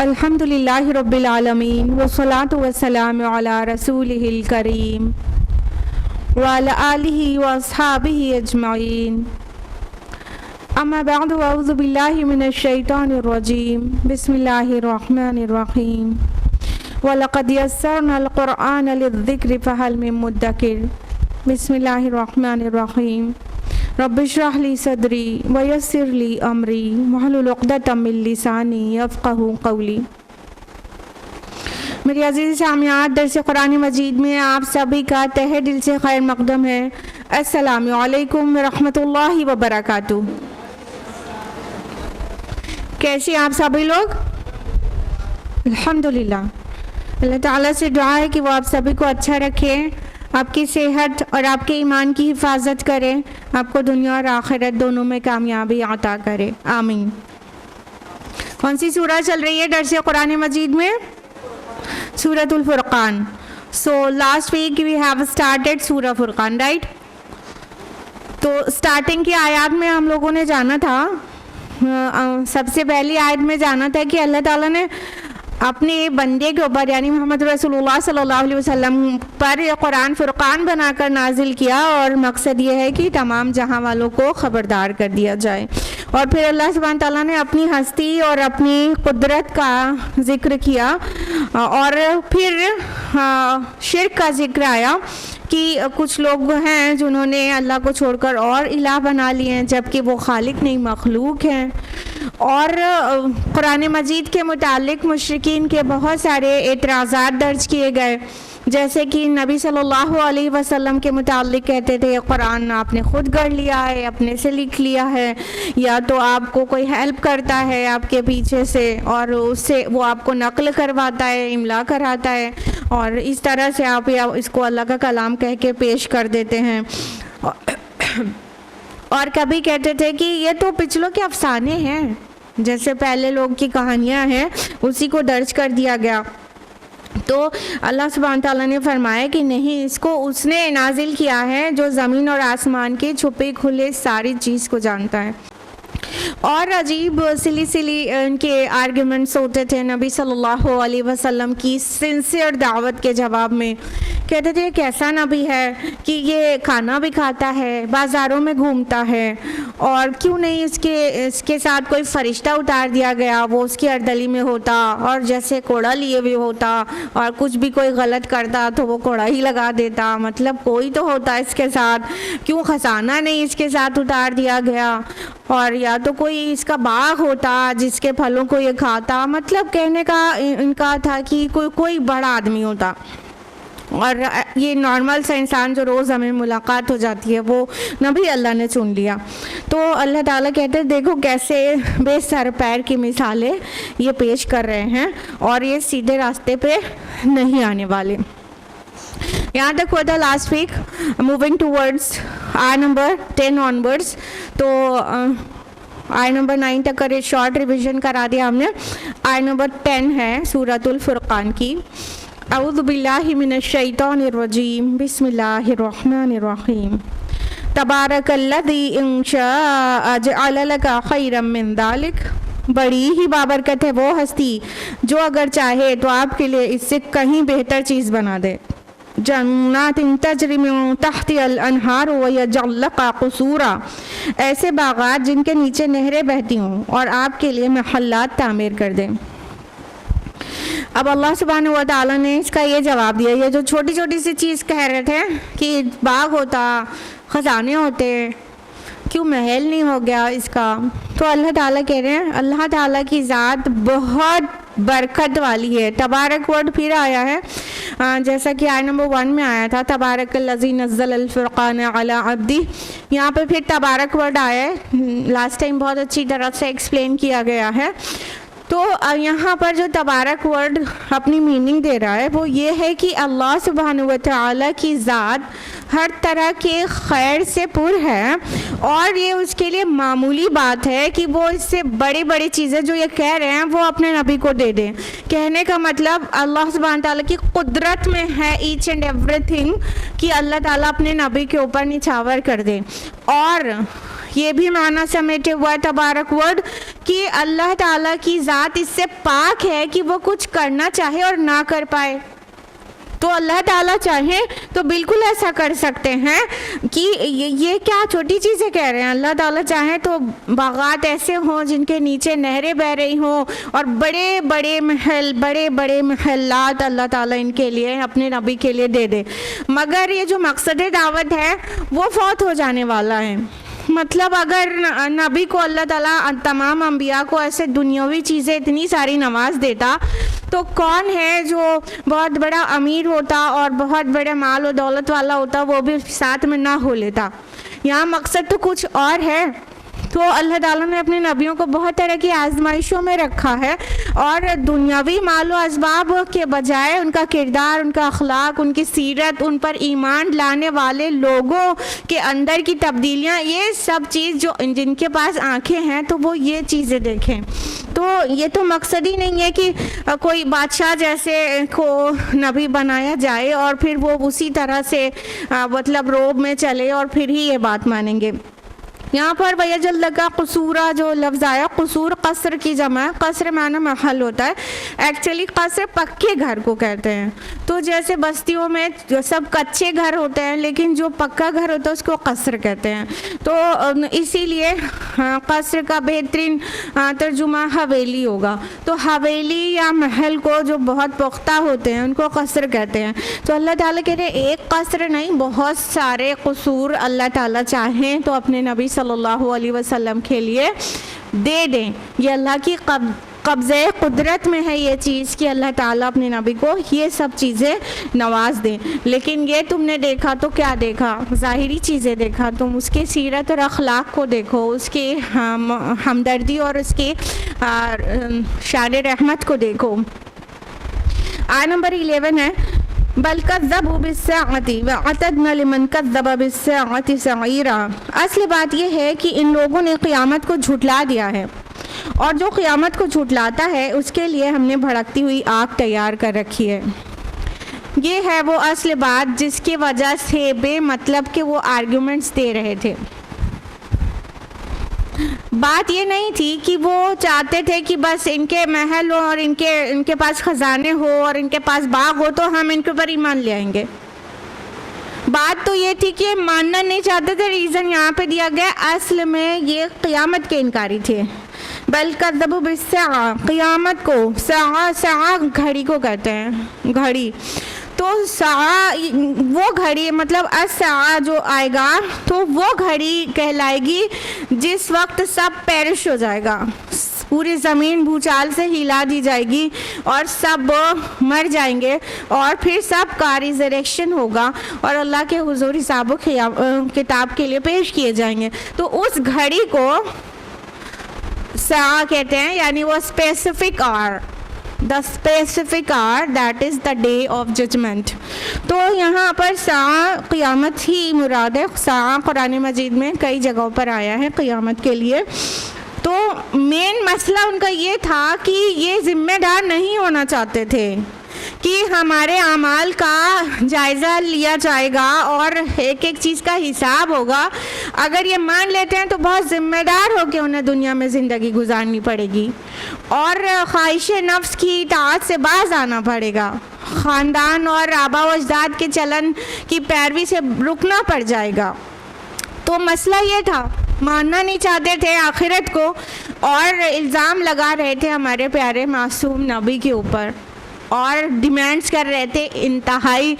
अल्हम्दुलिल्लाह रब्बिल आलमीन वस्सलातु वस्सलामु अला रसूलिहिल करीम व अला आलिहि व अस्हाबिहि अजमईन। अम्मा बअद अऊज़ु बिल्लाहि मिनश शैतानिर रजीम। बिस्मिल्लाहिर रहमानिर रहीम। व लक़द यस्सरनल क़ुरआन लिज़्ज़िक्रि फ़हल मिन मुद्दकिर। बिस्मिल्लाहिर रहमानिर रहीम। रब्बिश्रह ली सदरी व यस्सिर ली अमरी वहलुल उक़दतम मिन लिसानी यफ़क़हू क़ौली। मेरी अज़ीज़ सामियात, दर्स कुरान मजीद में आप सभी का तहे दिल से खैर मक़दम है। अस्सलामु अलैकुम व रहमतुल्लाहि व बरकातुहू। कैसे आप सभी लोग? अल्हम्दुलिल्लाह। अल्लाह ताला से दुआ है कि वो आप सभी को अच्छा रखे, आपकी सेहत और आपके ईमान की हिफाजत करे, आपको दुनिया और आखिरत दोनों में कामयाबी अता करे, आमीन। कौन सी सूरह चल रही है दर्स कुरान मजीद में? सूरतुल फुरकान। So last week we have started सूरह फुरकान, राइट? तो स्टार्टिंग की आयत में हम लोगों ने जाना था, सबसे पहली आयत में जाना था कि अल्लाह ताला ने अपने बंदे के ऊपर यानी मोहम्मद रसूलुल्लाह सल्लल्लाहु अलैहि वसल्लम पर कुरान फुरकान बनाकर नाजिल किया और मकसद ये है कि तमाम जहां वालों को ख़बरदार कर दिया जाए। और फिर अल्लाह सुब्हान ताला ने अपनी हस्ती और अपनी कुदरत का ज़िक्र किया और फिर शिर्क का ज़िक्र आया कि कुछ लोग हैं जिन्होंने अल्लाह को छोड़कर और इलाह बना लिए हैं जबकि वो खालिक नहीं मखलूक हैं। और कुरान मजीद के मुतालिक मुशरिकीन के बहुत सारे एतराज़ात दर्ज किए गए, जैसे कि नबी सल्लल्लाहु अलैहि वसल्लम के मुतालिक कहते थे कुरान आपने ख़ुद गढ़ लिया है, अपने से लिख लिया है, या तो आपको कोई हेल्प करता है आपके पीछे से और उससे वो आपको नकल करवाता है, इमला कराता है और इस तरह से आप या इसको अल्लाह का कलाम कह के पेश कर देते हैं। और कभी कहते थे कि ये तो पिछलों के अफसाने हैं, जैसे पहले लोग की कहानियाँ हैं उसी को दर्ज कर दिया गया। तो अल्लाह सुब्हान ताला ने फरमाया कि नहीं, इसको उसने नाजिल किया है जो ज़मीन और आसमान के छुपे खुले सारी चीज़ को जानता है। और अजीब सिली इनके आर्ग्यूमेंट्स होते थे नबी सल्लल्लाहु अलैहि वसल्लम की सिंसियर दावत के जवाब में। कहते थे कैसा नबी है कि ये खाना भी खाता है, बाज़ारों में घूमता है, और क्यों नहीं इसके साथ कोई फ़रिश्ता उतार दिया गया, वो उसकी अर्दली में होता और जैसे कोड़ा लिए हुए होता और कुछ भी कोई गलत करता तो वो कोड़ा ही लगा देता, मतलब कोई तो होता इसके साथ, क्यों खजाना नहीं इसके साथ उतार दिया गया, और या तो कोई इसका बाग होता जिसके फलों को ये खाता। मतलब कहने का इनका था कि कोई बड़ा आदमी होता और ये नॉर्मल सा इंसान जो रोज़ हमें मुलाकात हो जाती है वो नबी अल्लाह ने चुन लिया। तो अल्लाह ताला कहते हैं देखो कैसे बेसर पैर की मिसालें ये पेश कर रहे हैं और ये सीधे रास्ते पे नहीं आने वाले। यहाँ तक हुआ था लास्ट वीक। मूविंग टूवर्ड्स आय नंबर 10 ऑनवर्ड्स, तो आय नंबर 9 तक का शॉर्ट रिविज़न करा दिया हमने। आय नंबर 10 है सूरतुल फुरकान की। अऊज़ु बिल्लाहि मिनश शैतानिर रजीम। बिस्मिल्लाहिर रहमानिर रहीम। तबारकल्लज़ी इन शाअ जअल लका खैरम मिन ज़ालिक। बड़ी ही बाबरकत है वो हस्ती जो अगर चाहे तो आपके लिए इससे कहीं बेहतर चीज़ बना दे। जन्नातिन तजरी मिन तहतिहल अनहार व यजअल लका क़ुसूरा। ऐसे बागात जिनके नीचे नहरें बहती हों और आपके लिए महल्लात तामीर कर दें। अब अल्लाह सुब्हानहू व तआला ने इसका ये जवाब दिया, ये जो छोटी छोटी सी चीज़ कह रहे थे कि बाग होता, ख़जाने होते, क्यों महल नहीं हो गया इसका, तो अल्लाह ताला कह रहे हैं अल्लाह ताला की ज़ात बहुत बरकत वाली है। तबारक वर्ड फिर आया है, जैसा कि आय नंबर 1 में आया था तबारकल्लज़ी नज़्ज़ल फ़ुरक़ान अला अब्दी। यहाँ पे फिर तबारक वर्ड आया है, लास्ट टाइम बहुत अच्छी तरह से एक्सप्लेन किया गया है। तो यहाँ पर जो तबारक वर्ड अपनी मीनिंग दे रहा है वो ये है कि अल्लाह सुब्हानहू व तआला की ज़ात हर तरह के खैर से पुर है, और ये उसके लिए मामूली बात है कि वो इससे बड़ी बड़ी चीज़ें जो ये कह रहे हैं वो अपने नबी को दे दें। कहने का मतलब अल्लाह सुब्हानहू तआला की कुदरत में है ईच एंड एवरीथिंग कि अल्लाह ताला अपने नबी के ऊपर निछावर कर दे। और ये भी माना समेटे हुआ है तबारक वर्ड कि अल्लाह ताला की ज़ात इससे पाक है कि वो कुछ करना चाहे और ना कर पाए। तो अल्लाह ताला चाहे तो बिल्कुल ऐसा कर सकते हैं कि ये क्या छोटी चीज़ें कह रहे हैं। अल्लाह ताला चाहे तो बागात ऐसे हों जिनके नीचे नहरें बह रही हों और बड़े बड़े महल्लात अल्लाह ताला इनके लिए अपने नबी के लिए दे दे, मगर ये जो मकसद दावत है वो फौत हो जाने वाला है। मतलब अगर नबी को अल्लाह ताला तमाम अंबिया को ऐसे दुनियावी चीज़ें इतनी सारी नवाज देता तो कौन है जो बहुत बड़ा अमीर होता और बहुत बड़े माल और दौलत वाला होता वो भी साथ में ना हो लेता। यहाँ मकसद तो कुछ और है। तो अल्लाह ताला ने अपने नबियों को बहुत तरह की आजमाइशों में रखा है और दुनियावी मालो असबाब के बजाय उनका किरदार, उनका अखलाक, उनकी सीरत, उन पर ईमान लाने वाले लोगों के अंदर की तब्दीलियाँ, ये सब चीज़ जो जिनके पास आंखें हैं तो वो ये चीज़ें देखें। तो ये तो मकसद ही नहीं है कि कोई बादशाह जैसे को नबी बनाया जाए और फिर वो उसी तरह से मतलब रोब में चले और फिर ही ये बात मानेंगे। यहाँ पर वयजल लगा कसूरा जो लफ्ज़ आया, कसूर कसर की जमा है। कसर माना महल होता है, एक्चुअली कसर पक्के घर को कहते हैं। तो जैसे बस्तियों में जो सब कच्चे घर होते हैं लेकिन जो पक्का घर होता है उसको कसर कहते हैं। तो इसीलिए कसर का बेहतरीन तर्जुमा हवेली होगा। तो हवेली या महल को जो बहुत पुख्ता होते हैं उनको कसर कहते हैं। तो अल्लाह ताला कह रहे एक कसर नहीं, बहुत सारे कसूर अल्लाह ताला चाहें तो अपने नबी सल्लल्लाहु अलैहि वसल्लम के लिए दे दें। ये अल्लाह की कब्ज़े कुदरत में है ये चीज़ कि अल्लाह ताला अपने नबी को ये सब चीज़ें नवाज दें। लेकिन ये तुमने देखा तो क्या देखा? ज़ाहिरी चीज़ें देखा। तुम उसके सीरत और अखलाक को देखो, उसकी हमदर्दी और उसकी शान रहमत को देखो। आय नंबर 11 है बल कज़्ज़बू बिस्साअति व अतदना लिमन कज़्ज़ब बिस्साअति सईरा। असली बात यह है कि इन लोगों ने क़यामत को झुठला दिया है और जो क़यामत को झुठलाता है उसके लिए हमने भड़कती हुई आग तैयार कर रखी है। ये है वो असली बात जिसकी वजह से बेमतलब के वो आर्ग्यूमेंट्स दे रहे थे। बात ये नहीं थी कि वो चाहते थे कि बस इनके महल हो और इनके पास ख़जाने हो और इनके पास बाग हो तो हम इनके ऊपर ईमान ले आएंगे। बात तो ये थी कि मानना नहीं चाहते थे। रीज़न यहाँ पे दिया गया, असल में ये क़यामत के इनकारी थे। बल कज़्ज़बू बिस्साअ, क़यामत को साअ घड़ी को कहते हैं, घड़ी। तो साआ वो घड़ी मतलब अस्सा जो आएगा तो वो घड़ी कहलाएगी जिस वक्त सब पेरिश हो जाएगा, पूरी ज़मीन भूचाल से हिला दी जाएगी और सब मर जाएंगे और फिर सब का रिज़रेक्शन होगा और अल्लाह के हुज़ूर हिसाब किताब के लिए पेश किए जाएंगे। तो उस घड़ी को साआ कहते हैं, यानी वो specific hour, the specific hour that is the day of judgment. तो यहाँ पर साआ क़यामत ही मुराद है। साआ कुरान मजीद में कई जगहों पर आया है क़यामत के लिए। तो मेन मसला उनका ये था कि ये ज़िम्मेदार नहीं होना चाहते थे कि हमारे अमाल का जायज़ा लिया जाएगा और एक एक चीज़ का हिसाब होगा। अगर ये मान लेते हैं तो बहुत ज़िम्मेदार हो के उन्हें दुनिया में ज़िंदगी गुजारनी पड़ेगी और ख्वाहिश नफ्स की इताअत से बाज आना पड़ेगा, ख़ानदान और आबा व अजदाद के चलन की पैरवी से रुकना पड़ जाएगा। तो मसला ये था, मानना नहीं चाहते थे आखिरत को और इल्ज़ाम लगा रहे थे हमारे प्यारे मासूम नबी के ऊपर और डिमांड्स कर रहे थे इंतहाई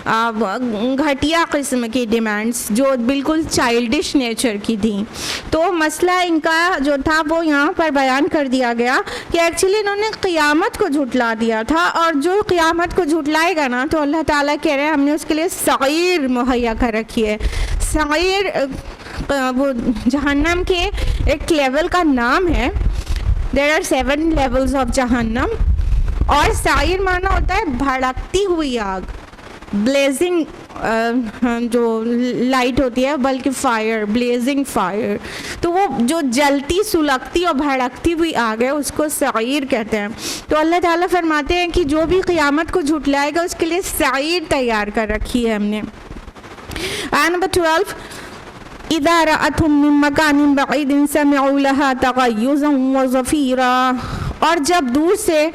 घटिया किस्म की डिमांड्स जो बिल्कुल चाइल्डिश नेचर की थी। तो मसला इनका जो था वो यहाँ पर बयान कर दिया गया कि एक्चुअली इन्होंने क़यामत को झुठला दिया था और जो क़यामत को झुठलाएगा ना तो अल्लाह ताला कह रहे हैं हमने उसके लिए सईर मुहैया कर रखी है। सईर वो जहन्नम के एक लेवल का नाम है देयर आर 7 लेवल्स ऑफ जहन्नम। और साइर माना होता है भड़कती हुई आग, ब्लेजिंग जो लाइट होती है, बल्कि फायर, ब्लेजिंग फायर। तो वो जो जलती सुलगती और भड़कती हुई आग है उसको साइर कहते हैं। तो अल्लाह ताला फरमाते हैं कि जो भी क़यामत को झुटलाएगा उसके लिए साइर तैयार कर रखी है हमने। आयत नंबर 12, इज़ा रअतहुम मिन मकानिन बईदिन समिअू लहा तग़य्युज़न व ज़फ़ीरा। और जब दूर से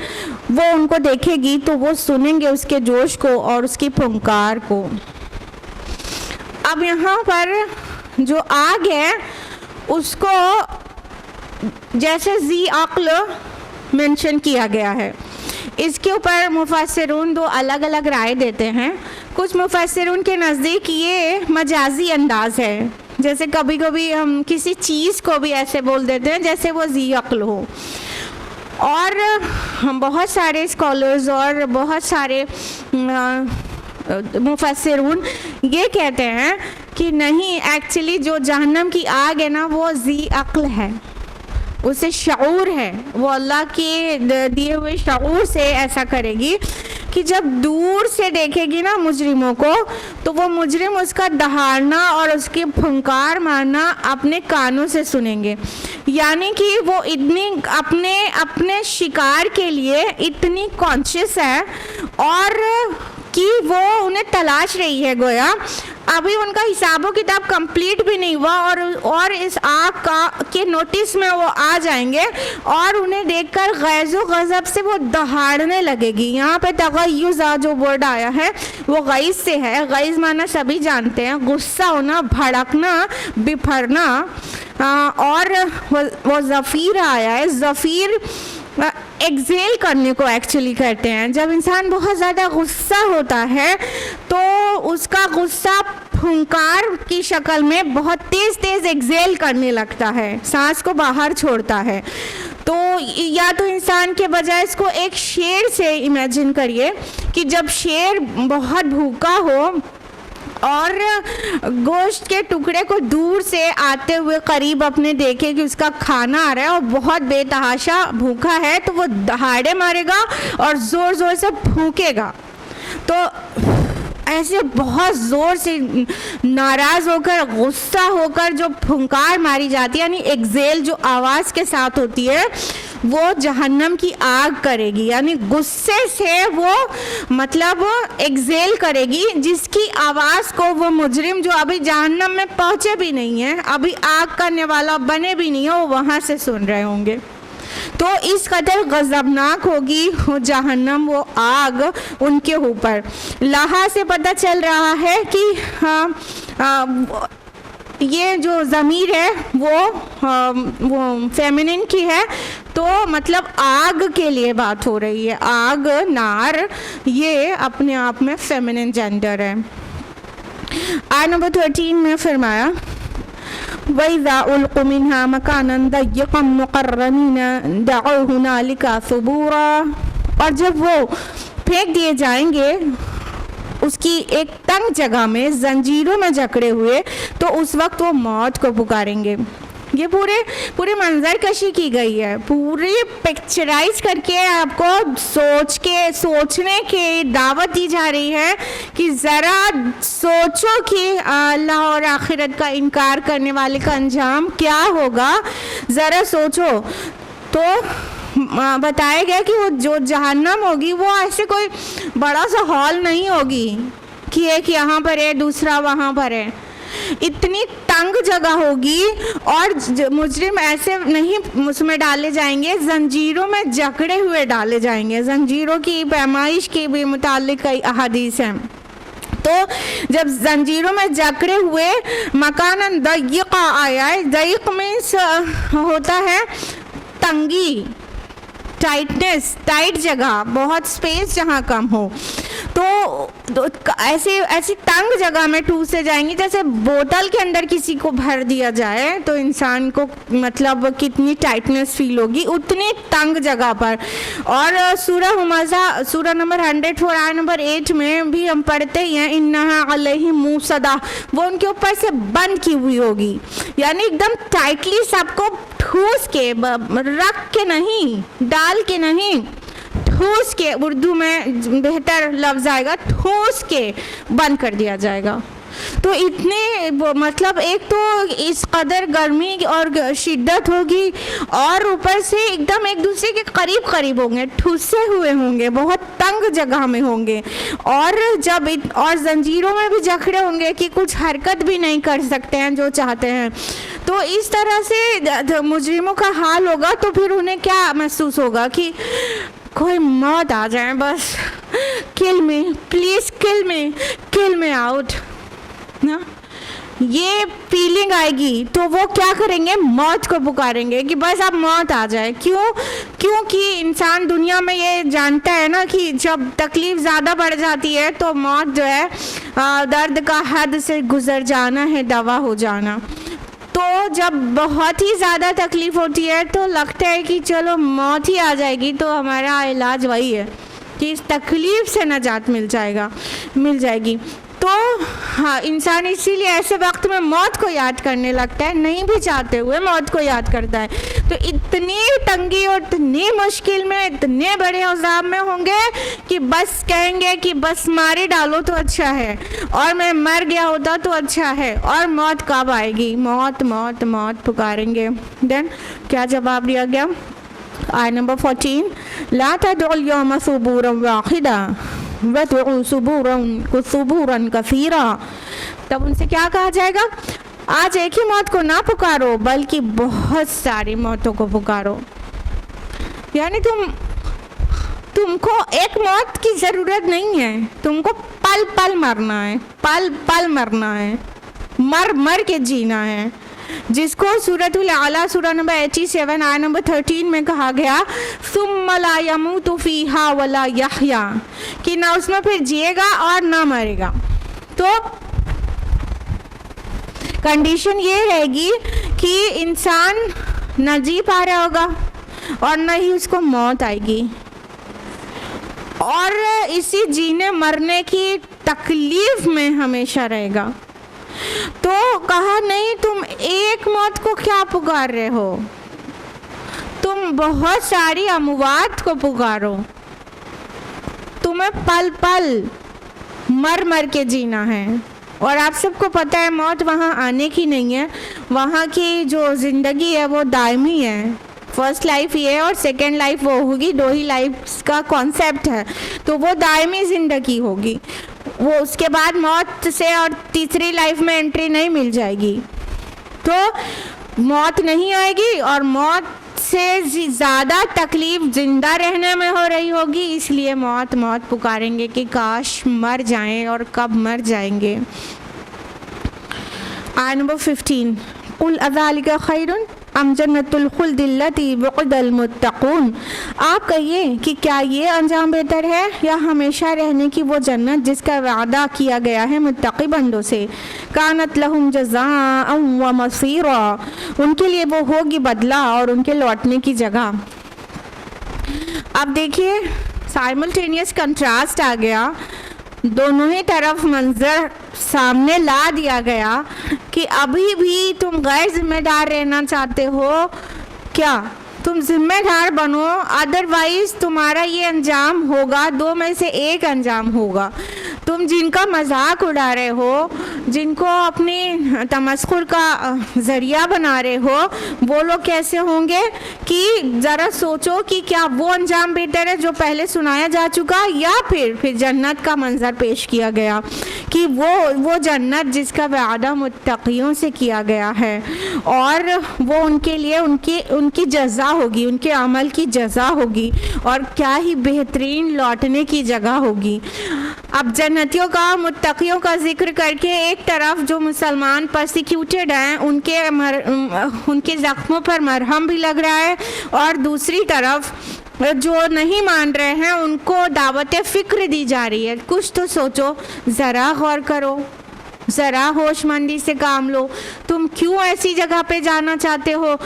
वो उनको देखेगी तो वो सुनेंगे उसके जोश को और उसकी फुंकार को। अब यहाँ पर जो आग है उसको जैसे ज़ी अक्ल मेंशन किया गया है, इसके ऊपर मुफस्सिरून 2 अलग अलग राय देते हैं। कुछ मुफस्सिरून के नज़दीक ये मजाजी अंदाज है, जैसे कभी कभी हम किसी चीज़ को भी ऐसे बोल देते हैं जैसे वो ज़ी अक्ल हो। और हम बहुत सारे स्कॉलर्स और बहुत सारे मुफस्सिरून ये कहते हैं कि नहीं, एक्चुअली जो जहन्नम की आग है ना वो ज़ी अक्ल है, उसे शऊर है, वो अल्लाह के दिए हुए शऊर से ऐसा करेगी कि जब दूर से देखेगी ना मुजरिमों को तो वो मुजरिम उसका दहाड़ना और उसकी फुंकार मारना अपने कानों से सुनेंगे। यानी कि वो इतनी अपने शिकार के लिए इतनी कॉन्शियस है और कि वो उन्हें तलाश रही है, गोया अभी उनका हिसाबो किताब कंप्लीट भी नहीं हुआ और इस आग के नोटिस में वो आ जाएंगे और उन्हें देखकर गैज़ो गज़ब से वो दहाड़ने लगेगी। यहाँ पे तग़य्युज़ जो वर्ड आया है वो गैज़ से है। गैज़ माना सभी जानते हैं, गुस्सा होना, भड़कना, बिफरना। और वो ज़फ़ीर आया है, ज़फ़ीर एक्सेल करने को एक्चुअली करते हैं। जब इंसान बहुत ज़्यादा गुस्सा होता है तो उसका गुस्सा फुंकार की शक्ल में बहुत तेज़ तेज़ एक्सेल करने लगता है, सांस को बाहर छोड़ता है। तो या तो इंसान के बजाय इसको एक शेर से इमेजिन करिए कि जब शेर बहुत भूखा हो और गोश्त के टुकड़े को दूर से आते हुए करीब अपने देखे कि उसका खाना आ रहा है और बहुत बेतहाशा भूखा है, तो वो दहाड़े मारेगा और ज़ोर ज़ोर से भूकेगा। तो ऐसे बहुत ज़ोर से नाराज़ होकर, गुस्सा होकर जो फुंकार मारी जाती है, यानी एक्सेल जो आवाज़ के साथ होती है, वो जहन्नम की आग करेगी। यानी गुस्से से वो मतलब एक्सेल करेगी, जिसकी आवाज़ को वो मुजरिम जो अभी जहन्नम में पहुँचे भी नहीं है, अभी आग करने वाला बने भी नहीं है, वो वहाँ से सुन रहे होंगे। तो इस कदर गज़बनाक होगी वो जहन्नम, वो आग उनके ऊपर। लहा से पता चल रहा है कि ये जो ज़मीर है वो फेमिनिन की है, तो मतलब आग के लिए बात हो रही है। आग, नार, ये अपने आप में फेमिनिन जेंडर है। आयत नंबर 13 में फरमाया वइज़ा उल्क़ू मिन्हा मकानन दय्यक़न मुक़र्रनीन दअू हुनालिका सुबूरा। और जब वो फेंक दिए जाएंगे उसकी एक तंग जगह में, जंजीरों में जकड़े हुए, तो उस वक्त वो मौत को पुकारेंगे। ये पूरे मंजर कशी की गई है, पूरी पिक्चराइज करके आपको सोचने की दावत दी जा रही है कि ज़रा सोचो कि अल्लाह और आखिरत का इनकार करने वाले का अंजाम क्या होगा, ज़रा सोचो। तो बताया गया कि वो जो जहन्नम होगी वो ऐसे कोई बड़ा सा हॉल नहीं होगी कि एक यहाँ पर है दूसरा वहाँ पर है, इतनी तंग जगह होगी और मुजरिम ऐसे नहीं उसमें डाले जाएंगे, जंजीरों में जकड़े हुए डाले जाएंगे। जंजीरों की पैमाइश के भी मुतालिक कई अहादीस हैं। तो जब जंजीरों में जकड़े हुए, मकानन दय्यक़ा आया है, दय्यक़ मीन्स होता है तंगी, टाइटनेस, टाइट जगह, बहुत स्पेस जहाँ कम हो। तो तो ऐसी तंग जगह में ठूस से जाएंगी जैसे बोतल के अंदर किसी को भर दिया जाए तो इंसान को मतलब कितनी टाइटनेस फील होगी, उतनी तंग जगह पर। और सूरह हुमज़ा सूरह नंबर 104 आयत नंबर 8 में भी हम पढ़ते ही हैं, इन्नहा अलैहिम मूसदा, वो उनके ऊपर से बंद की हुई होगी, यानी एकदम टाइटली सबको ठूस के रख के नहीं, डाल के नहीं, ठूस के, उर्दू में बेहतर लफ्ज आएगा, ठूस के बंद कर दिया जाएगा। तो इतने मतलब एक तो इस कदर गर्मी और शिद्दत होगी और ऊपर से एकदम एक दूसरे के करीब करीब होंगे, ठूसे हुए होंगे, बहुत तंग जगह में होंगे और और जंजीरों में भी जकड़े होंगे कि कुछ हरकत भी नहीं कर सकते हैं जो चाहते हैं। तो इस तरह से मुजरिमों का हाल होगा। तो फिर उन्हें क्या महसूस होगा कि कोई मौत आ जाए, बस किल me please, kill me out ना, ये फीलिंग आएगी। तो वो क्या करेंगे, मौत को पुकारेंगे कि बस अब मौत आ जाए। क्योंकि इंसान दुनिया में ये जानता है ना कि जब तकलीफ ज़्यादा बढ़ जाती है तो मौत जो है दर्द का हद से गुजर जाना है, दवा हो जाना। तो जब बहुत ही ज़्यादा तकलीफ होती है तो लगता है कि चलो मौत ही आ जाएगी, तो हमारा इलाज वही है कि इस तकलीफ से निजात मिल जाएगी। तो हाँ, इंसान इसीलिए ऐसे वक्त में मौत को याद करने लगता है, नहीं भी चाहते हुए मौत को याद करता है। तो इतनी तंगी और इतनी मुश्किल में, इतने बड़े अज़ाब में होंगे कि बस कहेंगे कि बस मारे डालो तो अच्छा है, और मैं मर गया होता तो अच्छा है, और मौत कब आएगी, मौत मौत मौत पुकारेंगे। देन क्या जवाब दिया गया, आयत नंबर 14, ला तदउल यौम सुबूरन वाहिदा वदउ सुबूरन कसीरा। तब उनसे क्या कहा जाएगा, आज एक ही मौत को ना पुकारो बल्कि बहुत सारी मौतों को पुकारो। यानी तुमको एक मौत की ज़रूरत नहीं है, तुमको पल पल मरना है, पल पल मरना है, मर मर के जीना है, जिसको सूरतुल आला सूरह नंबर 87 आयत नंबर 13 में कहा गया, सुम्मा ला यमूतु फीहा वला यहया, कि ना उसमें फिर जिएगा और ना मरेगा। तो कंडीशन ये रहेगी कि इंसान न जी पा रहा होगा और न ही उसको मौत आएगी, और इसी जीने मरने की तकलीफ में हमेशा रहेगा। तो कहा नहीं, तुम एक मौत को क्या पुकार रहे हो, तुम बहुत सारी अमवात को पुकारो, तुम्हें पल पल मर मर के जीना है। और आप सबको पता है मौत वहाँ आने की नहीं है, वहाँ की जो ज़िंदगी है वो दायमी है। फर्स्ट लाइफ ये है और सेकेंड लाइफ वो होगी, 2 ही लाइफ का कॉन्सेप्ट है, तो वो दायमी ज़िंदगी होगी। वो उसके बाद मौत से और तीसरी लाइफ में एंट्री नहीं मिल जाएगी। तो मौत नहीं आएगी और मौत से ज़्यादा तकलीफ जिंदा रहने में हो रही होगी, इसलिए मौत मौत पुकारेंगे कि काश मर जाएं, और कब मर जाएंगे। आयत नंबर 15, कुल अज़ालिका खैरुन अम जन्नतुल खुल्दिल्लती वुक़िदल मुत्तक़ून। आप कहिए कि क्या ये अंजाम बेहतर है या हमेशा रहने की वो जन्नत जिसका वादा किया गया है मुत्तक़ी बंदों से। कानत लहुम जज़ाअन व मसीरा, उनके लिए वो होगी बदला और उनके लौटने की जगह। अब देखिए साइमल्टेनियस कंट्रास्ट आ गया, दोनों ही तरफ मंजर सामने ला दिया गया कि अभी भी तुम गैर जिम्मेदार रहना चाहते हो क्या, तुम जिम्मेदार बनो, अदरवाइज तुम्हारा ये अंजाम होगा, 2 में से एक अंजाम होगा। तुम जिनका मजाक उड़ा रहे हो, जिनको अपनी तमस्खुर का ज़रिया बना रहे हो, वो लोग कैसे होंगे कि ज़रा सोचो कि क्या वो अंजाम बेहतर है जो पहले सुनाया जा चुका, या फिर जन्नत का मंजर पेश किया गया कि वो जन्नत जिसका वादा मुत्तक़ियों से किया गया है, और वो उनके लिए उनकी जज़ा होगी, उनके अमल की जज़ा होगी, और क्या ही बेहतरीन लौटने की जगह होगी। अब जन्नतियों का, मुत्तक़ियों का जिक्र करके एक तरफ जो मुसलमान परसिक्यूटेड हैं उनके ज़ख्मों पर मरहम भी लग रहा है, और दूसरी तरफ जो नहीं मान रहे हैं उनको दावत फ़िक्र दी जा रही है। कुछ तो सोचो, ज़रा गौर करो, ज़रा होशमंदी से काम लो। तुम क्यों ऐसी जगह पे जाना चाहते हो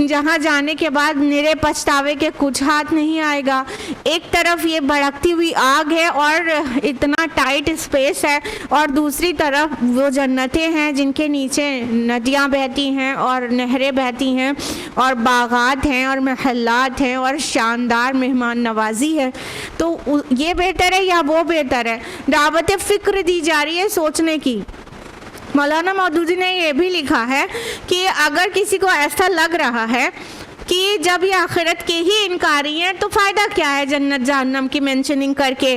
जहाँ जाने के बाद मेरे पछतावे के कुछ हाथ नहीं आएगा। एक तरफ ये भड़कती हुई आग है और इतना टाइट स्पेस है, और दूसरी तरफ वो जन्नतें हैं जिनके नीचे नदियाँ बहती हैं और नहरें बहती हैं और बागात हैं और महलात हैं और शानदार मेहमान नवाजी है। तो ये बेहतर है या वो बेहतर है? दावत फ़िक्र दी जा रही है सोचने की। मौलाना मौदूदी ने ये भी लिखा है कि अगर किसी को ऐसा लग रहा है कि जब ये आखिरत के ही इनकारी हैं तो फ़ायदा क्या है जन्नत जहन्नम की मेंशनिंग करके,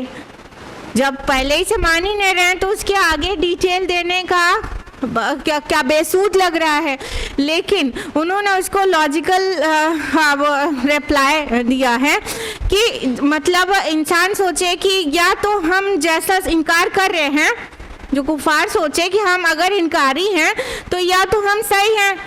जब पहले ही से मान ही नहीं रहे हैं तो उसके आगे डिटेल देने का क्या बेसूद लग रहा है। लेकिन उन्होंने उसको लॉजिकल रिप्लाई दिया है कि मतलब इंसान सोचे कि या तो हम जैसा इनकार कर रहे हैं, जो कुफार सोचे कि हम अगर इनकारी हैं तो या तो हम सही हैं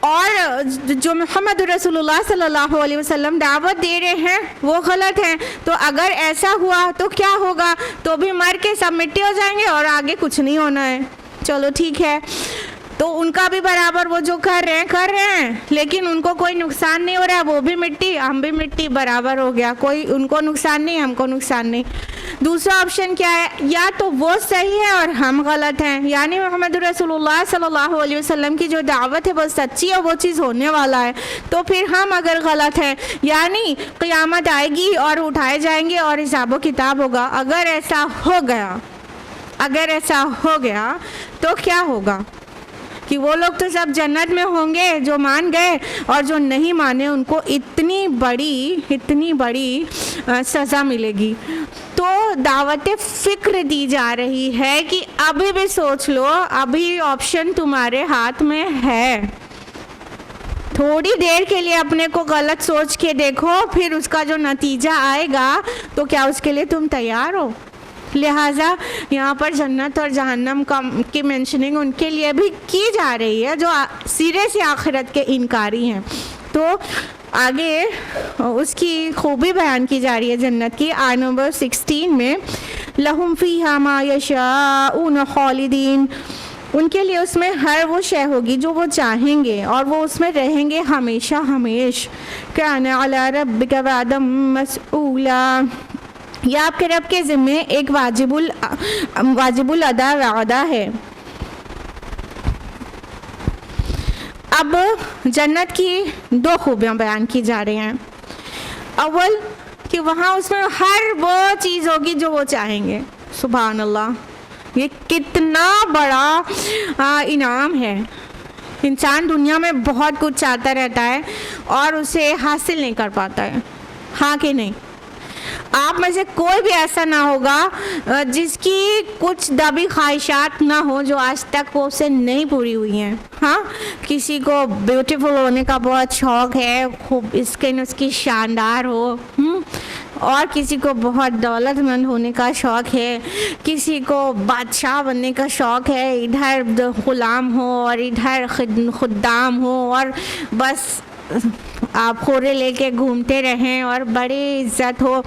और जो मोहम्मद रसूलुल्लाह सल्लल्लाहु अलैहि वसल्लम दावत दे रहे हैं वो गलत हैं। तो अगर ऐसा हुआ तो क्या होगा? तो भी मर के सब मिट्टी हो जाएंगे और आगे कुछ नहीं होना है। चलो ठीक है, तो उनका भी बराबर वो जो कर रहे हैं, लेकिन उनको कोई नुकसान नहीं हो रहा, वो भी मिट्टी हम भी मिट्टी, बराबर हो गया, कोई उनको नुकसान नहीं हमको नुकसान नहीं। दूसरा ऑप्शन क्या है? या तो वो सही है और हम गलत हैं, यानी मोहम्मद रसूलुल्लाह सल्लल्लाहु अलैहि वसल्लम की जो दावत है वो सच्ची है, वो चीज़ होने वाला है, तो फिर हम अगर गलत हैं यानी क़यामत आएगी और उठाए जाएंगे और हिसाब किताब होगा। अगर ऐसा हो गया तो क्या होगा कि वो लोग तो सब जन्नत में होंगे जो मान गए, और जो नहीं माने उनको इतनी बड़ी सज़ा मिलेगी। तो दावत फ़िक्र दी जा रही है कि अभी भी सोच लो, अभी ऑप्शन तुम्हारे हाथ में है। थोड़ी देर के लिए अपने को गलत सोच के देखो, फिर उसका जो नतीजा आएगा तो क्या उसके लिए तुम तैयार हो? लिहाजा यहाँ पर जन्नत और जहन्नम की मेंशनिंग उनके लिए भी की जा रही है जो सिरे से आखिरत के इनकारी हैं। तो आगे उसकी खूबी बयान की जा रही है जन्नत की। आयत नंबर 16 में लहुम फीहा मा यशाऊन खालिदीन, उनके लिए उसमें हर वो शय होगी जो वो चाहेंगे और वो उसमें रहेंगे हमेशा हमेश। काना अला रब्बिका वअदम मसऊला, यह आपके रब के ज़िम्मे एक वाजिबुल अदा वादा है। अब जन्नत की दो खूबियाँ बयान की जा रही हैं। अव्वल कि वहाँ उसमें हर वो चीज़ होगी जो वो चाहेंगे। सुभान अल्लाह, ये कितना बड़ा इनाम है। इंसान दुनिया में बहुत कुछ चाहता रहता है और उसे हासिल नहीं कर पाता है, हाँ कि नहीं? आप में से कोई भी ऐसा ना होगा जिसकी कुछ दबी ख्वाहिशात ना हो जो आज तक वो उससे नहीं पूरी हुई हैं। हाँ, किसी को ब्यूटीफुल होने का बहुत शौक़ है, खूब स्किन उसकी शानदार हो, और किसी को बहुत दौलतमंद होने का शौक़ है, किसी को बादशाह बनने का शौक़ है, इधर ग़ुलाम हो और इधर खुद्दाम हो और बस आप खोरे लेके घूमते रहें और बड़ी इज्जत हो।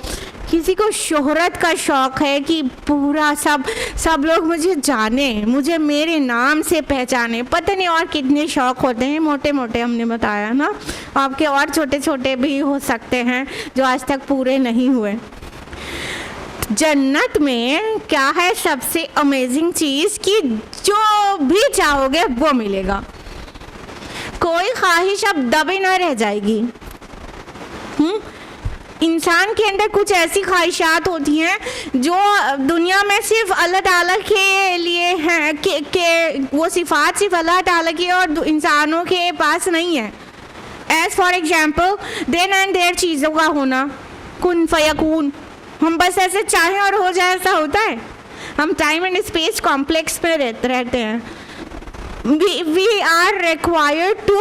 किसी को शोहरत का शौक़ है कि पूरा सब लोग मुझे जाने, मुझे मेरे नाम से पहचाने। पता नहीं और कितने शौक़ होते हैं, मोटे मोटे हमने बताया ना, आपके और छोटे छोटे भी हो सकते हैं जो आज तक पूरे नहीं हुए। जन्नत में क्या है सबसे अमेजिंग चीज़ कि जो भी चाहोगे वो मिलेगा, कोई ख्वाहिश अब दबी ना रह जाएगी। इंसान के अंदर कुछ ऐसी ख्वाहिशात होती हैं जो दुनिया में सिर्फ अल्लाह ताला के लिए हैं, के वो सिफात सिर्फ अल्लाह ताला की और इंसानों के पास नहीं है। As for example then and there चीज़ों का होना, कुन फयकून, हम बस ऐसे चाहें और हो जाए ऐसा होता है? हम टाइम एंड स्पेस कॉम्प्लेक्स में रहते हैं। we are required to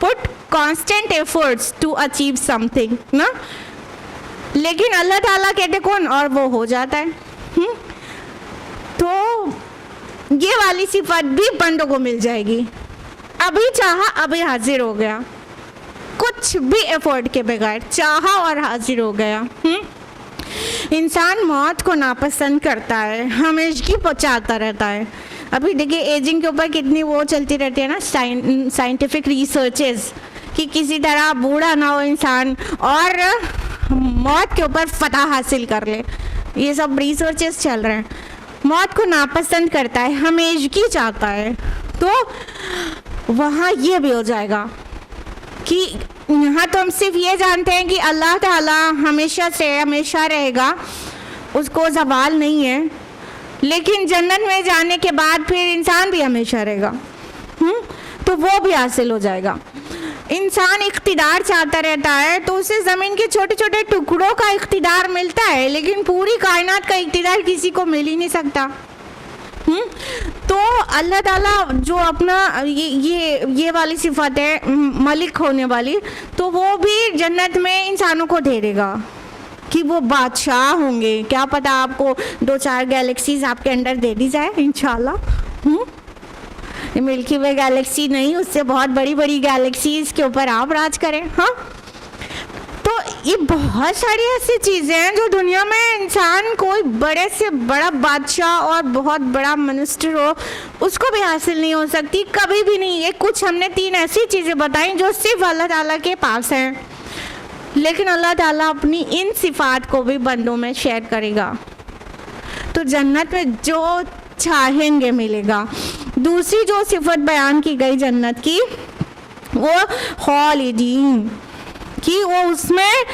put constant efforts to achieve something ना, लेकिन अल्लाह ताला कहते कौन और वो हो जाता है। तो ये वाली सिफत भी बंदों को मिल जाएगी, अभी चाहा अभी हाजिर हो गया। कुछ कुछ भी एफर्ट के बगैर चाहा और हाजिर हो गया। इंसान मौत को नापसंद करता है, हमेशगी चाहता रहता है। अभी देखिए एजिंग के ऊपर कितनी वो चलती रहती है ना, साइंटिफिक रिसर्चेस, कि किसी तरह बूढ़ा ना हो इंसान और मौत के ऊपर फतह हासिल कर ले। ये सब रिसर्चेस चल रहे हैं। मौत को नापसंद करता है, हमेशगी चाहता है। तो वहाँ ये भी हो जाएगा कि यहाँ तो हम सिर्फ ये जानते हैं कि अल्लाह ताला हमेशा से हमेशा रहेगा, उसको ज़वाल नहीं है। लेकिन जन्नत में जाने के बाद फिर इंसान भी हमेशा रहेगा, तो वो भी हासिल हो जाएगा। इंसान इख्तिदार चाहता रहता है तो उसे ज़मीन के छोटे छोटे टुकड़ों का इख्तिदार मिलता है, लेकिन पूरी कायनात का इख्तिदार किसी को मिल ही नहीं सकता। तो अल्लाह ताला जो अपना ये वाली सिफत है मलिक होने वाली, तो वो भी जन्नत में इंसानों को दे देगा कि वो बादशाह होंगे। क्या पता आपको 2-4 गैलेक्सीज आपके अंदर दे दी जाए इंशाल्लाह। मिल्की वे गैलेक्सी नहीं, उससे बहुत बड़ी बड़ी गैलेक्सीज के ऊपर आप राज करें। हाँ, तो ये बहुत सारी ऐसी चीज़ें हैं जो दुनिया में इंसान कोई बड़े से बड़ा बादशाह और बहुत बड़ा मिनिस्टर हो उसको भी हासिल नहीं हो सकती, कभी भी नहीं। ये कुछ हमने 3 ऐसी चीज़ें बताई जो सिर्फ अल्लाह ताला के पास हैं, लेकिन अल्लाह ताला अपनी इन सिफात को भी बंदों में शेयर करेगा। तो जन्नत में जो चाहेंगे मिलेगा। दूसरी जो सिफत बयान की गई जन्नत की, वो खालिदीन, कि वो उसमें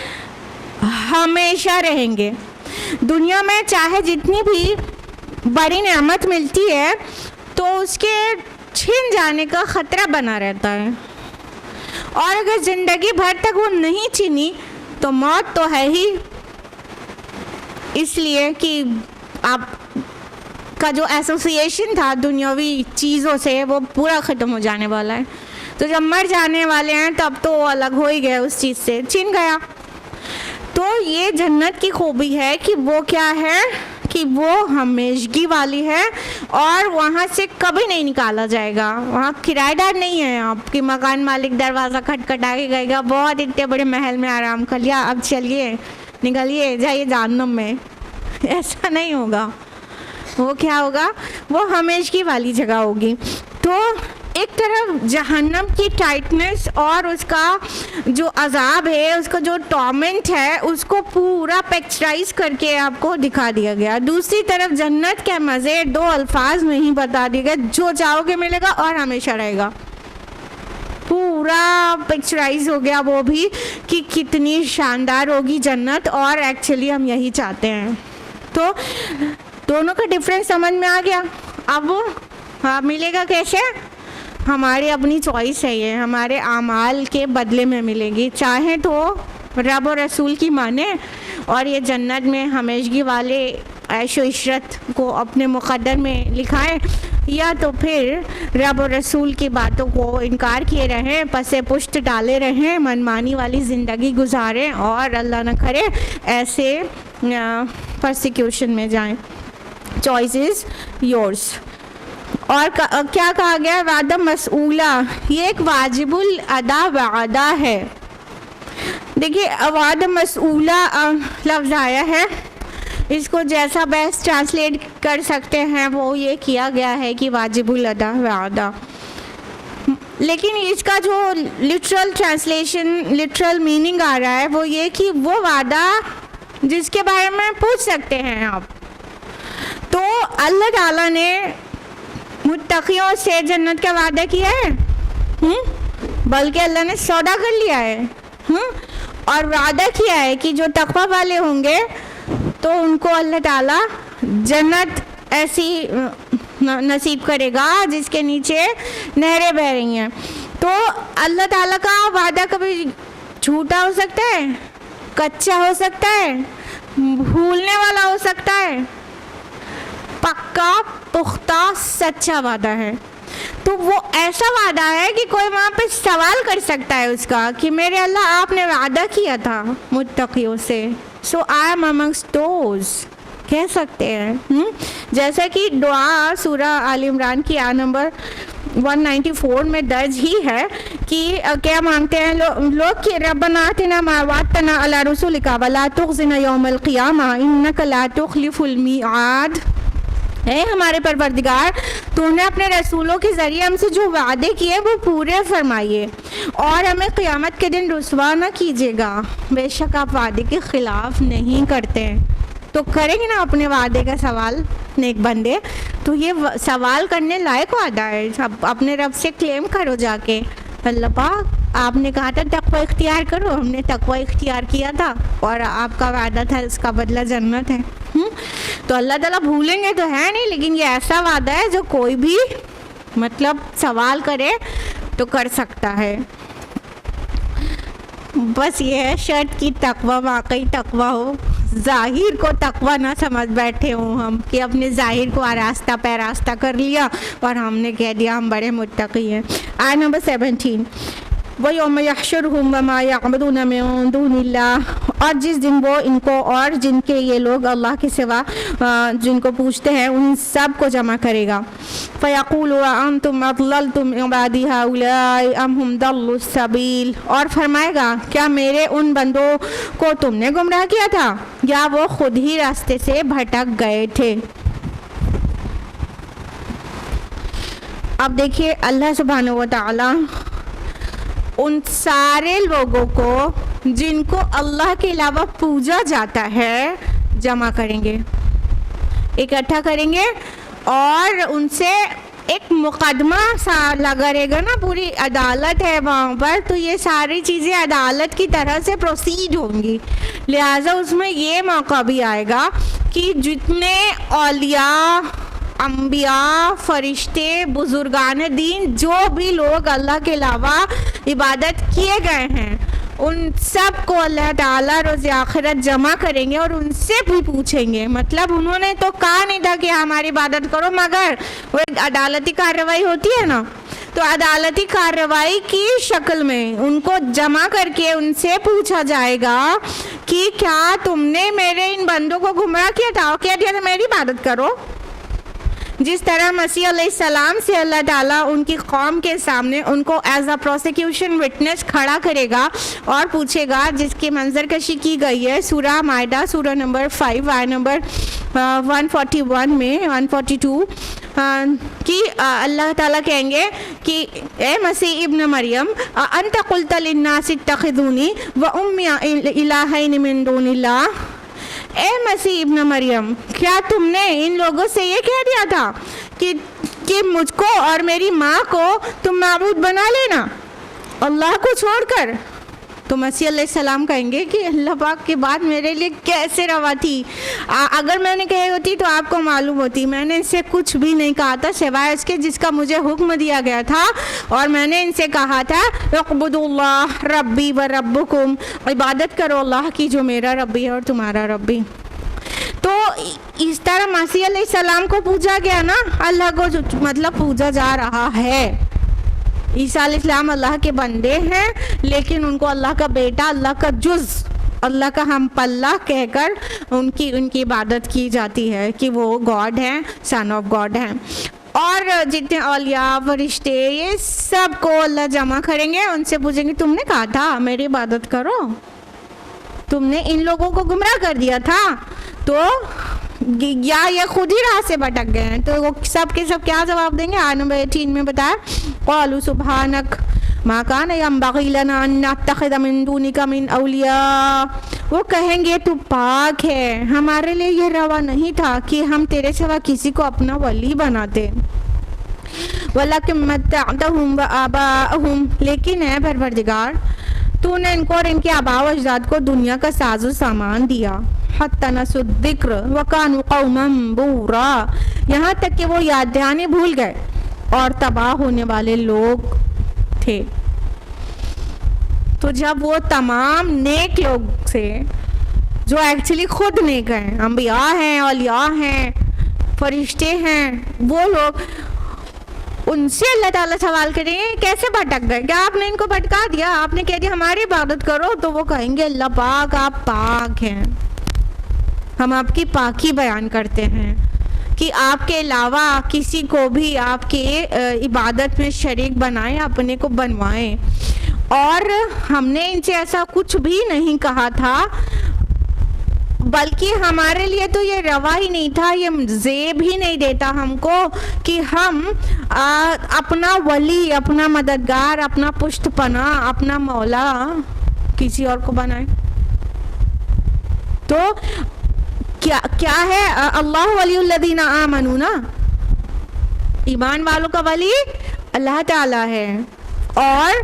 हमेशा रहेंगे। दुनिया में चाहे जितनी भी बड़ी नेमत मिलती है तो उसके छिन जाने का ख़तरा बना रहता है, और अगर ज़िंदगी भर तक वो नहीं छिनी तो मौत तो है ही, इसलिए कि आप का जो एसोसिएशन था दुनियावी चीज़ों से वो पूरा ख़त्म हो जाने वाला है। तो जब मर जाने वाले हैं तब तो वो अलग हो ही गया, उस चीज़ से छिन गया। तो ये जन्नत की खूबी है कि वो क्या है कि वो हमेशगी वाली है और वहाँ से कभी नहीं निकाला जाएगा। वहाँ किराएदार नहीं है, आपकी मकान मालिक दरवाज़ा खटखटा के गएगा, बहुत इतने बड़े महल में आराम कर लिया, अब चलिए निकलिए जाइए जहन्नम में, ऐसा नहीं होगा। वो क्या होगा, वो हमेशगी वाली जगह होगी। तो एक तरफ जहन्नम की टाइटनेस और उसका जो अजाब है, उसका जो टॉर्मेंट है, उसको पूरा पिक्चराइज करके आपको दिखा दिया गया। दूसरी तरफ जन्नत के मज़े 2 अल्फाज में ही बता दिए गए, जो चाहोगे मिलेगा और हमेशा रहेगा। पूरा पिक्चराइज हो गया वो भी कि कितनी शानदार होगी जन्नत, और एक्चुअली हम यही चाहते हैं। तो दोनों का डिफरेंस समझ में आ गया। अब हाँ, मिलेगा कैसे? हमारी अपनी चॉइस है, ये हमारे आमाल के बदले में मिलेगी। चाहे तो रब और रसूल की माने और ये जन्नत में हमेशगी वाले ऐशो इशरत को अपने मुक़द्दर में लिखाएं, या तो फिर रब और रसूल की बातों को इनकार किए रहें, पसे पुश्त डाले रहें, मनमानी वाली ज़िंदगी गुजारें और अल्लाह न करे ऐसे परसिक्यूशन में जाएं। Choice is yours. और क्या कहा गया? वादा मसूला, ये एक वाजिबुल अदा वादा है। देखिए वादा मसूला लफ्ज़ आया है, इसको जैसा बेस्ट ट्रांसलेट कर सकते हैं वो ये किया गया है कि वाजिबुल अदा वादा, लेकिन इसका जो लिटरल ट्रांसलेशन, लिटरल मीनिंग आ रहा है वो ये कि वो वादा जिसके बारे में पूछ सकते हैं आप। तो अल्लाह ताला ने मुत्तकियों से जन्नत का वादा किया है, बल्कि अल्लाह ने सौदा कर लिया है, और वादा किया है कि जो तक़वा वाले होंगे तो उनको अल्लाह ताला जन्नत ऐसी नसीब करेगा जिसके नीचे नहरें बह रही हैं। तो अल्लाह ताला का वादा कभी झूठा हो सकता है, कच्चा हो सकता है, भूलने वाला हो सकता है, पक्का पुख्ता सच्चा वादा है। तो वो ऐसा वादा है कि कोई वहाँ पे सवाल कर सकता है उसका कि मेरे अल्लाह आपने वादा किया था मुत्तकियों से, सो आई एम अमंग्स दोज, कह सकते हैं। जैसा कि दुआ सूरह आल इमरान की आयत नंबर 194 में दर्ज ही है कि क्या मांगते हैं लोग कि रब्बना आतिना मा वअदतना अला रसूलिका वला तुखज़िना यौमल क़ियामा इन्नका ला तुख़लिफ़ुल मिआद। है हमारे परवरदिगार, तूने अपने रसूलों के ज़रिए हमसे जो वादे किए वो पूरे फरमाइए और हमें क़यामत के दिन रुसवा न कीजिएगा। बेशक आप वादे के ख़िलाफ़ नहीं करते हैं। तो करेंगे ना अपने वादे का सवाल नेक बंदे, तो ये सवाल करने लायक वादा है। अब अपने रब से क्लेम करो जाके, अल्लाह पाक आपने कहा था तक़वा इख्तियार करो, हमने तक़वा इख्तियार किया था और आपका वादा था इसका बदला जन्नत है। तो अल्लाह ताला भूलेंगे तो है नहीं, लेकिन ये ऐसा वादा है जो कोई भी मतलब सवाल करे तो कर सकता है। बस ये है शर्त की तक़वा वाकई तक़वा हो, ज़ाहिर को तक़वा ना समझ बैठे हों हम कि अपने ज़ाहिर को आरास्ता पैरास्ता कर लिया और हमने कह दिया हम बड़े मुत्तक़ी हैं। आयत नंबर 17, वयौम यहशुरुहुम वमा यअबुदून मिन दूनिल्लाह, और जिस दिन वो इनको और जिनके ये लोग अल्लाह के सिवा जिनको पूछते हैं उन सब को जमा करेगा। फ़यक़ूलु अअंतुम अज़ललतुम इबादी हाउलाई अम हुम दल्लुस सबील, और फरमाएगा क्या मेरे उन बंदों को तुमने गुमराह किया था या वो खुद ही रास्ते से भटक गए थे। अब देखिए अल्लाह सुब्हानहू व तआला उन सारे लोगों को जिनको अल्लाह के अलावा पूजा जाता है जमा करेंगे, इकट्ठा करेंगे और उनसे एक मुकदमा सा लगा रहेगा ना, पूरी अदालत है वहाँ पर, तो ये सारी चीज़ें अदालत की तरह से प्रोसीड होंगी। लिहाजा उसमें ये मौका भी आएगा कि जितने औलिया अम्बिया फरिश्ते बुजुर्गान दीन जो भी लोग अल्लाह के अलावा इबादत किए गए हैं उन सब को अल्लाह ताला रोज़ आखिरत जमा करेंगे और उनसे भी पूछेंगे। मतलब उन्होंने तो कहा नहीं था कि हमारी इबादत करो, मगर वो एक अदालती कार्रवाई होती है ना, तो अदालती कार्रवाई की शक्ल में उनको जमा करके उनसे पूछा जाएगा कि क्या तुमने मेरे इन बंदों को गुमराह किया था और कह दिया था मेरी इबादत करो। जिस तरह मसीह अलैहिस्सलाम से अल्लाह ताला उनकी कौम के सामने उनको एज अ प्रोसिक्यूशन विटनेस खड़ा करेगा और पूछेगा, जिसकी मंजरकशी की गई है सूरह माइदा सूरह नंबर 5 आयत नंबर 141 में 142 कि अल्लाह ताला कहेंगे कि ए मसीह इब्न मरियम अंत कुल्त लिन्नास इत्तखिज़ूनी व उम्मी इलाहैन मिन दूनिल्लाह, ए मसीह इब्न मरियम क्या तुमने इन लोगों से ये कह दिया था कि मुझको और मेरी माँ को तुम माबूद बना लेना अल्लाह को छोड़कर। तो मसीह अलैहिस्सलाम कहेंगे कि अल्लाह पाक की बात मेरे लिए कैसे रवा थी, अगर मैंने कही होती तो आपको मालूम होती। मैंने इनसे कुछ भी नहीं कहा था सिवाय इसके जिसका मुझे हुक्म दिया गया था, और मैंने इनसे कहा था उअबुदुल्लाह रब्बी व रब्बुकुम, इबादत करो अल्लाह की जो मेरा रब्बी है और तुम्हारा रब्बी। तो इस तरह मसीह अलैहिस्सलाम को पूछा गया ना, अल्लाह को मतलब पूजा जा रहा है। ईसा अलैहिस्सलाम अल्लाह के बंदे हैं, लेकिन उनको अल्लाह का बेटा, अल्लाह का जुज़, अल्लाह का हम पल्ला कहकर उनकी इबादत की जाती है कि वो गॉड हैं, सन ऑफ गॉड हैं। और जितने औलिया फरिश्ते ये सब को अल्लाह जमा करेंगे, उनसे पूछेंगे तुमने कहा था मेरी इबादत करो, तुमने इन लोगों को गुमराह कर दिया था, तो या ये खुद ही राह से भटक गए हैं। तो वो सब के सब क्या जवाब देंगे? आयत नंबर 18 में बताया क़ालू सुब्हानक मा कान यंबग़ी लना अन नत्तख़िज़ मिन दूनिका मिन औलिया, वो कहेंगे तू पाक है, हमारे लिए ये रवा नहीं था कि हम तेरे सिवा किसी को अपना वली बनाते। वलकिन मत्तअतहुम व आबाअहुम, लेकिन है परवरदिगार तूने इनको और इनके आबा व अजदाद को दुनिया का साजो सामान दिया, हत्ता नसुद्दिक्र व कानू कौमम बूरा, यहाँ तक कि वो याद दहानी भूल गए और तबाह होने वाले लोग थे। तो जब वो तमाम नेक लोग से जो एक्चुअली खुद नेक हैं, अंबिया हैं, औलिया हैं, फरिश्ते हैं, वो लोग उनसे अल्लाह ताला सवाल करेंगे कैसे भटक गए, क्या आपने इनको भटका दिया, आपने कह दिया हमारी इबादत करो, तो वो कहेंगे अल्लाह पाक आप पाक हैं, हम आपकी पाकी बयान करते हैं कि आपके अलावा किसी को भी आपके इबादत में शरीक बनाएं, अपने को बनवाएं। और हमने इनसे ऐसा कुछ भी नहीं कहा था, बल्कि हमारे लिए तो ये रवा ही नहीं था, ये ज़ेब ही नहीं देता हमको कि हम अपना वली, अपना मददगार, अपना पुष्टपना, अपना मौला किसी और को बनाए। तो क्या है, अल्लाह वलीउल्लज़ीना आमनू ना, ईमान वालों का वली अल्लाह ताला है। और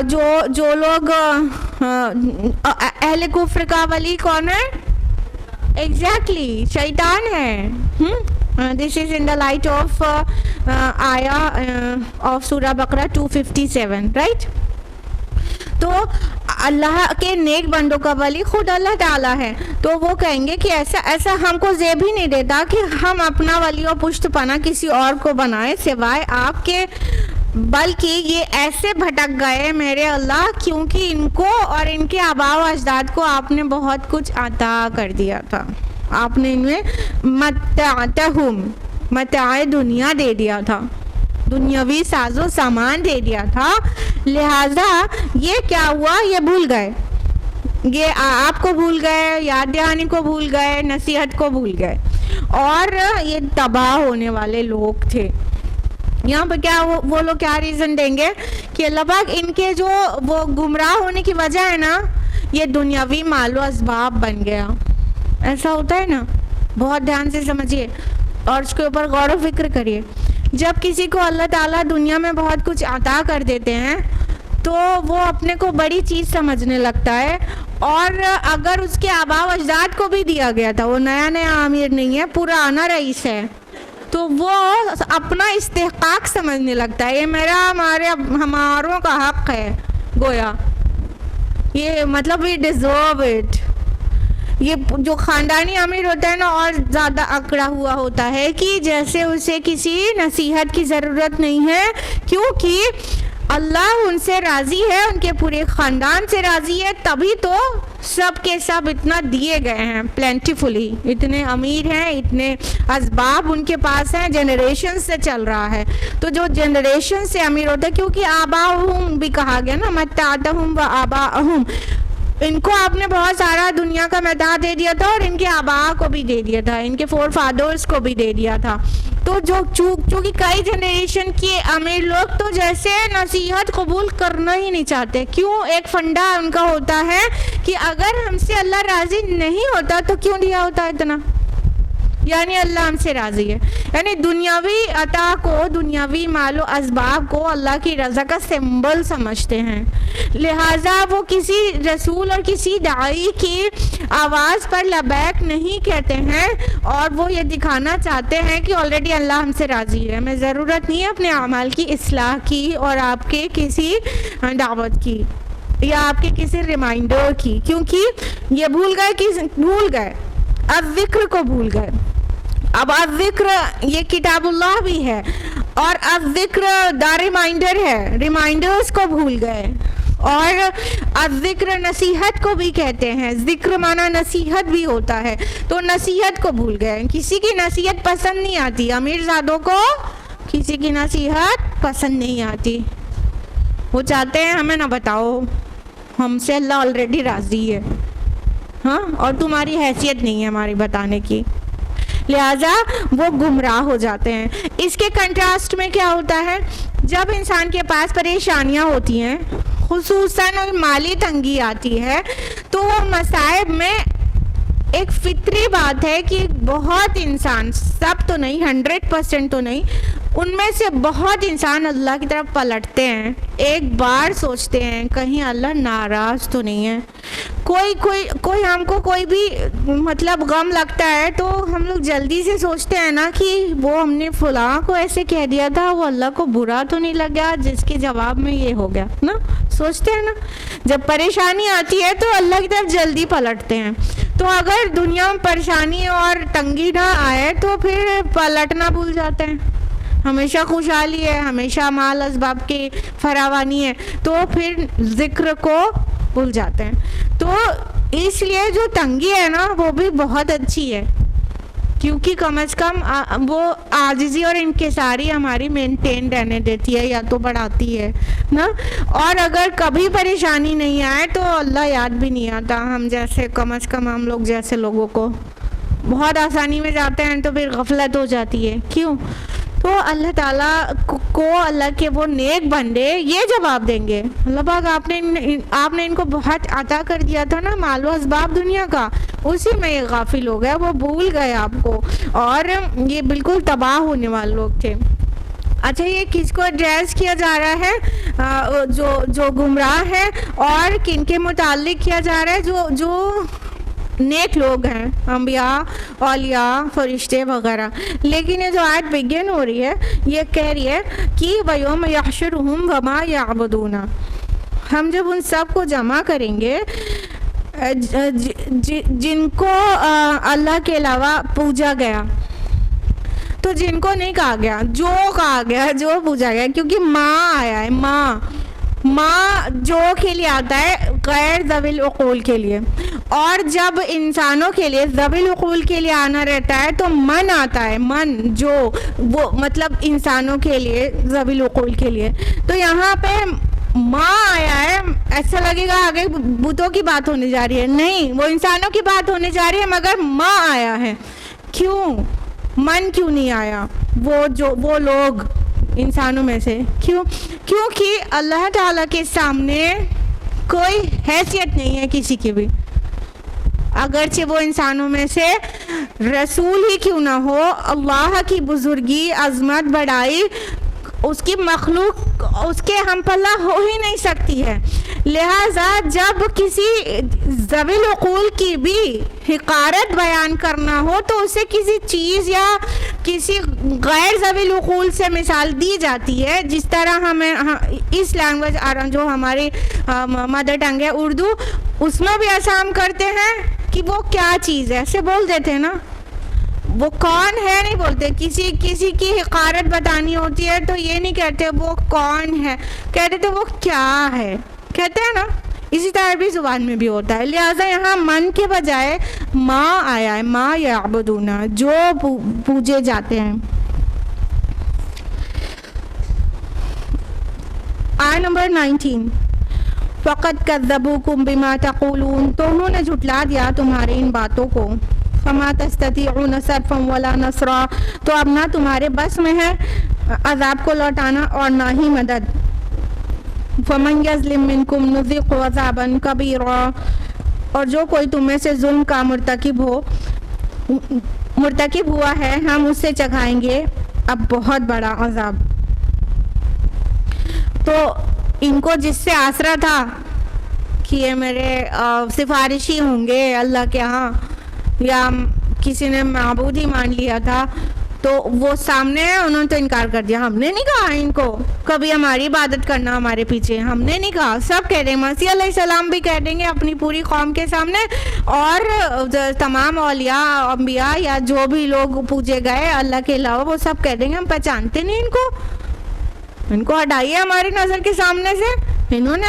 जो लोग अहले कुफ्र का वली कौन है? एग्जैक्टली शैतान है। This is in the light of आया ऑफ सूरा बकरा 257, राइट। तो अल्लाह के नेक बंदों का वली खुद अल्लाह ताला है। तो वो कहेंगे कि ऐसा हमको ज़ेब ही नहीं देता कि हम अपना वली और पुष्टपना किसी और को बनाए सिवाय आपके, बल्कि ये ऐसे भटक गए मेरे अल्लाह क्योंकि इनको और इनके आबा व अजदाद को आपने बहुत कुछ अता कर दिया था। आपने इनमें मताए दुनिया दे दिया था, दुनियावी साजो सामान दे दिया था, लिहाजा ये क्या हुआ, ये भूल गए, ये आपको भूल गए, याद दहानी को भूल गए, नसीहत को भूल गए, और ये तबाह होने वाले लोग थे। यहाँ पर क्या वो लोग क्या रीज़न देंगे कि अल्लाह पाक इनके जो वो गुमराह होने की वजह है ना, ये दुनियावी मालो असबाब बन गया। ऐसा होता है ना, बहुत ध्यान से समझिए और उसके ऊपर गौर व फिक्र करिए। जब किसी को अल्लाह ताला दुनिया में बहुत कुछ अता कर देते हैं तो वो अपने को बड़ी चीज़ समझने लगता है, और अगर उसके आबा व अजदाद को भी दिया गया था, वो नया आमिर नहीं है, पुराना रईस है, तो वो अपना इस्तेहकाक समझने लगता है, ये मेरा हमारों का हक है, गोया ये मतलब वी डिजर्व इट। ये जो ख़ानदानी अमीर होता है ना, और ज़्यादा अकड़ा हुआ होता है कि जैसे उसे किसी नसीहत की ज़रूरत नहीं है, क्योंकि अल्लाह उनसे राज़ी है, उनके पूरे ख़ानदान से राज़ी है, तभी तो सब के सब इतना दिए गए हैं प्लेंटीफुली, इतने अमीर हैं, इतने असबाब उनके पास हैं, जनरेशन से चल रहा है। तो जो जनरेशन से अमीर होता है, क्योंकि आबाहुम भी कहा गया ना, मत्ताअहुम व आबाहुम, इनको आपने बहुत सारा दुनिया का मैदा दे दिया था और इनके आबा को भी दे दिया था, इनके फोर फादर्स को भी दे दिया था। तो जो चूँकि कई जनरेशन के अमीर लोग तो जैसे नसीहत कबूल करना ही नहीं चाहते। क्यों? एक फंडा उनका होता है कि अगर हमसे अल्लाह राज़ी नहीं होता तो क्यों दिया होता इतना, यानी अल्लाह हमसे राज़ी है, यानी दुनियावी अता को, दुनियावी मालो असबाब को अल्लाह की रज़ा का सिंबल समझते हैं। लिहाजा वो किसी रसूल और किसी दाई की आवाज़ पर लबैक नहीं कहते हैं, और वो ये दिखाना चाहते हैं कि ऑलरेडी अल्लाह हमसे राज़ी है, हमें ज़रूरत नहीं है अपने अमाल की इस्लाह की और आपके किसी दावत की या आपके किसी रिमाइंडर की, क्योंकि ये भूल गए, अब जिक्र को भूल गए। अब जिक्र ये किताबुल्लाह भी है, और अब जिक्र द रिमाइंडर है, रिमाइंडर्स को भूल गए। और अब जिक्र नसीहत को भी कहते हैं, जिक्र माना नसीहत भी होता है, तो नसीहत को भूल गए। किसी की नसीहत पसंद नहीं आती, अमीरजादों को किसी की नसीहत पसंद नहीं आती, वो चाहते हैं हमें ना बताओ, हमसे अल्लाह ऑलरेडी राज़ी है, हाँ, और तुम्हारी हैसियत नहीं है हमारी बताने की, लिहाजा वो गुमराह हो जाते हैं। इसके कंट्रास्ट में क्या होता है, जब इंसान के पास परेशानियां होती हैं, खुसूसन और माली तंगी आती है, तो वो मसाइब में एक फितरी बात है कि बहुत इंसान, सब तो नहीं, 100% तो नहीं, उनमें से बहुत इंसान अल्लाह की तरफ पलटते हैं, एक बार सोचते हैं कहीं अल्लाह नाराज़ तो नहीं है। कोई हमको कोई भी मतलब गम लगता है तो हम लोग जल्दी से सोचते हैं ना कि वो हमने फलां को ऐसे कह दिया था, वो अल्लाह को बुरा तो नहीं लगा जिसके जवाब में ये हो गया ना, सोचते हैं ना। जब परेशानी आती है तो अल्लाह की तरफ जल्दी पलटते हैं। तो अगर दुनिया में परेशानी और तंगी ना आए तो फिर पलटना भूल जाते हैं, हमेशा खुशहाली है, हमेशा माल असबाब की फरावानी है, तो फिर जिक्र को भूल जाते हैं। तो इसलिए जो तंगी है ना वो भी बहुत अच्छी है, क्योंकि कम अज़ कम वो आजिज़ी और इनकिसारी हमारी मेंटेन रहने देती है या तो बढ़ाती है ना। और अगर कभी परेशानी नहीं आए तो अल्लाह याद भी नहीं आता हम जैसे, कम अज़ कम हम लोग जैसे लोगों को। बहुत आसानी में जाते हैं तो फिर गफलत हो जाती है। क्यों? तो अल्लाह ताला को अल्लाह के वो नेक बंदे ये जवाब देंगे, अल्लाह पाक आपने इनको बहुत अता कर दिया था ना माल व असबाब दुनिया का, उसी में ये गाफिल हो गया, वो भूल गए आपको और ये बिल्कुल तबाह होने वाले लोग थे। अच्छा, ये किसको एड्रेस किया जा रहा है? जो गुमराह है और किन के मुताल्लिक किया जा रहा है? जो नेक लोग हैं, अंबिया, औलिया, फरिश्ते वगैरह। लेकिन ये जो आयत बिगिन हो रही है ये कह रही है कि वयौम यहशुरुहुम वमा यअबुदूना, हम जब उन सब को जमा करेंगे जिनको अल्लाह के अलावा पूजा गया, तो जिनको नहीं कहा गया, जो कहा गया, जो पूजा गया, क्योंकि माँ आया है, माँ जो के लिए आता है गैर ज़विल उक़ूल के लिए, और जब इंसानों के लिए ज़विल उक़ूल के लिए आना रहता है तो मन आता है, मन जो वो मतलब इंसानों के लिए ज़विल उक़ूल के लिए। तो यहाँ पे माँ आया है, ऐसा लगेगा आगे भूतों की बात होने जा रही है, नहीं, वो इंसानों की बात होने जा रही है, मगर माँ आया है। क्यों? मन क्यों नहीं आया? वो लोग इंसानों में से क्यों? क्योंकि अल्लाह ताला के सामने कोई हैसियत नहीं है किसी की भी, अगरचे वो इंसानों में से रसूल ही क्यों ना हो। अल्लाह की बुजुर्गी, अजमत, बड़ाई उसकी मखलूक उसके हम पल्ला हो ही नहीं सकती है। लिहाजा जब किसी ज़विल उक़ूल की भी हिकारत बयान करना हो तो उसे किसी चीज़ या किसी गैर ज़विल उक़ूल से मिसाल दी जाती है। जिस तरह इस लैंग्वेज जो हमारी मदर टंग है उर्दू, उसमें भी ऐसा हम करते हैं कि वो क्या चीज़ है ऐसे बोल देते हैं ना, वो कौन है नहीं बोलते। किसी की हिकारत बतानी होती है तो ये नहीं कहते वो कौन है, कहते थे वो क्या है, कहते हैं ना। इसी तरह अरबी ज़ुबान में भी होता है। लिहाजा यहाँ मन के बजाय माँ आया है, माँ याबुदूना, जो पूजे जाते हैं। आयत नंबर 19, फ़क़द कज़्ज़बूकुम बिमा तक़ूलून, तो उन्होंने झुटला दिया तुम्हारी इन बातों को। फमा तस्ततीऊन सर्फ़न वला नसरा, तो अब ना तुम्हारे बस में है अज़ाब को लौटाना और ना ही मदद। फमन यज़लिम मिनकुम नुज़िक़ु अज़ाबन कबीरा, और जो कोई तुम्हें से जुल्म का मुर्तकिब हुआ है हम उससे चखाएंगे अब बहुत बड़ा अज़ाब। तो इनको जिससे आसरा था कि ये मेरे सिफारिशी होंगे अल्लाह के यहाँ, या किसी ने माबूद ही मान लिया था, तो वो सामने है, उन्होंने तो इनकार कर दिया। हमने नहीं कहा इनको कभी हमारी इबादत करना हमारे पीछे, हमने नहीं कहा। सब कह देंगे, मसीह अलैहिस्सलाम भी कह देंगे अपनी पूरी कौम के सामने, और तमाम औलिया, अंबिया या जो भी लोग पूजे गए अल्लाह के अलावा, वो सब कह देंगे हम पहचानते नहीं इनको हटाइए हमारी नज़र के सामने से। इन्होंने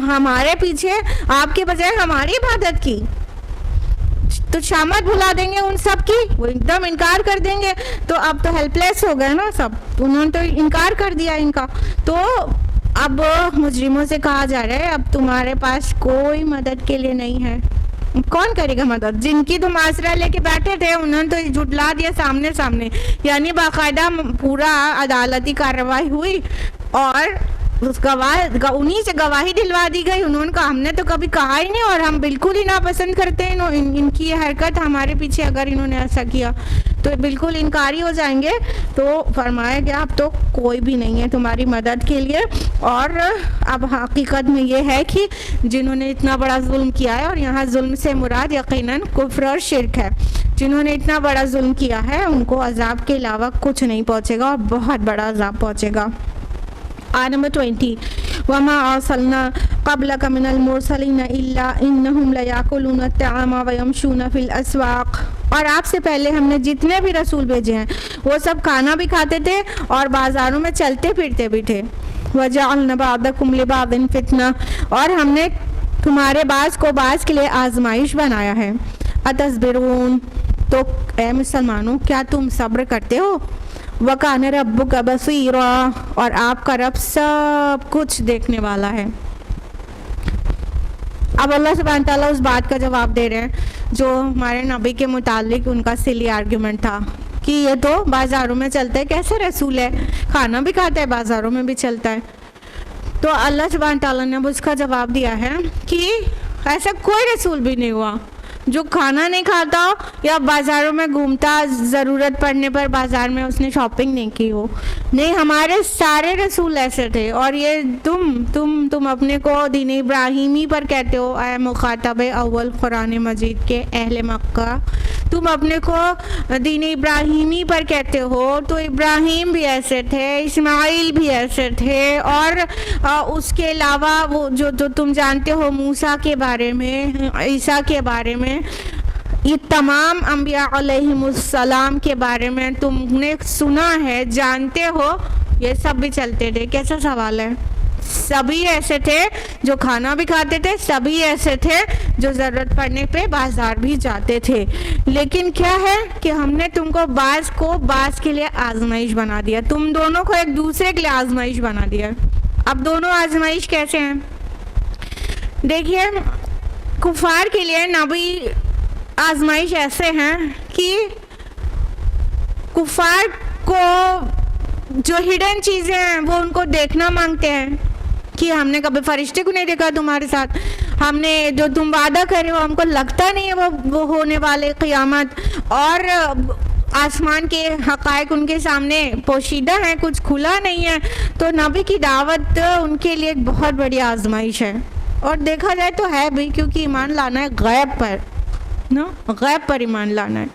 हमारे पीछे आपके बजाय हमारी इबादत की, तो शामत भुला देंगे उन सब की, वो एकदम इनकार कर देंगे। तो अब तो हेल्पलेस हो गए ना सब, उन्होंने तो इनकार कर दिया इनका। तो अब मुजरिमों से कहा जा रहा है अब तुम्हारे पास कोई मदद के लिए नहीं है। कौन करेगा मदद? जिनकी तुम आसरा लेके बैठे थे उन्होंने तो झुटला दिया सामने, यानी बाकायदा पूरा अदालती कार्रवाई हुई और उस उन्हीं से गवाही दिलवा दी गई। उन्होंने कहा हमने तो कभी कहा ही नहीं और हम बिल्कुल ही नापसंद करते हैं इनकी ये हरकत, हमारे पीछे अगर इन्होंने ऐसा किया तो बिल्कुल इनकारी हो जाएंगे। तो फरमाया गया अब तो कोई भी नहीं है तुम्हारी मदद के लिए। और अब हकीकत में ये है कि जिन्होंने इतना बड़ा जुल्म किया है, और यहाँ जुल्म से मुराद यकीनन कुफ्र और शिर्क है, जिन्होंने इतना बड़ा जुल्म किया है उनको अजाब के अलावा कुछ नहीं पहुँचेगा और बहुत बड़ा अजाब पहुँचेगा। आयत नंबर 20, वमा अरसलना क़ब्लक मिनल मुरसलीन इल्ला इन्नहुम लयाकुलून अत्तआमा व यमशून फिल अस्वाक़, और आपसे पहले हमने जितने भी रसूल भेजे हैं वो सब खाना भी खाते थे और बाज़ारों में चलते फिरते भी थे। वजअलना बअदकुम लिबअदिन फितना, और हमने तुम्हारे बाज़ को बाज़ के लिए आजमाइश बनाया है। अतस्बिरून, तो ए मुसलमानों, क्या तुम सब्र करते हो? वकान रब्बुका बसीरा, और आपका रब सब कुछ देखने वाला है। अब अल्लाह सुब्हान ताला उस बात का जवाब दे रहे हैं जो हमारे नबी के मुतालिक उनका सिली आर्ग्यूमेंट था कि ये तो बाज़ारों में चलता है, कैसे रसूल है, खाना भी खाता है, बाज़ारों में भी चलता है। तो अल्लाह सुब्हान ताला ने अब उसका जवाब दिया है कि ऐसा कोई रसूल भी नहीं हुआ जो खाना नहीं खाता या बाज़ारों में घूमता, ज़रूरत पड़ने पर बाज़ार में उसने शॉपिंग नहीं की हो। नहीं, हमारे सारे रसूल ऐसे थे। और ये तुम अपने को दीन इब्राहिमी पर कहते हो, आए मुखातब अव्वल कुरान मजीद के अहले मक्का, तुम अपने को दीन इब्राहिमी पर कहते हो, तो इब्राहिम भी ऐसे थे, इस्माइल भी ऐसे थे, और उसके अलावा वो जो तुम जानते हो मूसा के बारे में, ईसा के बारे में, ये तमाम अंबिया अलैहिमुस्सलाम के बारे में तुमने सुना है, जानते हो, ये सब भी चलते थे। कैसा सवाल है? सभी ऐसे थे जो खाना भी खाते थे, सभी ऐसे थे जो ज़रूरत पड़ने पे बाज़ार भी जाते थे। लेकिन क्या है कि हमने तुमको बाज़ को बाज़ के लिए आजमाइश बना दिया, तुम दोनों को एक दूसरे के लिए आजमाइश बना दिया। अब दोनों आजमाइश कैसे हैं? देखिए, कुफार के लिए नबी आजमाइश ऐसे हैं कि कुफार को जो हिडन चीज़ें हैं वो उनको देखना मांगते हैं कि हमने कभी फरिश्ते को नहीं देखा तुम्हारे साथ, हमने जो तुम वादा कर रहे हो हमको लगता नहीं है वो होने वाले क़यामत, और आसमान के हक़ाइक़ उनके सामने पोशीदा है, कुछ खुला नहीं है। तो नबी की दावत उनके लिए एक बहुत बड़ी आजमाइश है। और देखा जाए तो है भी, क्योंकि ईमान लाना है गैब पर ना, गैब पर ईमान लाना है,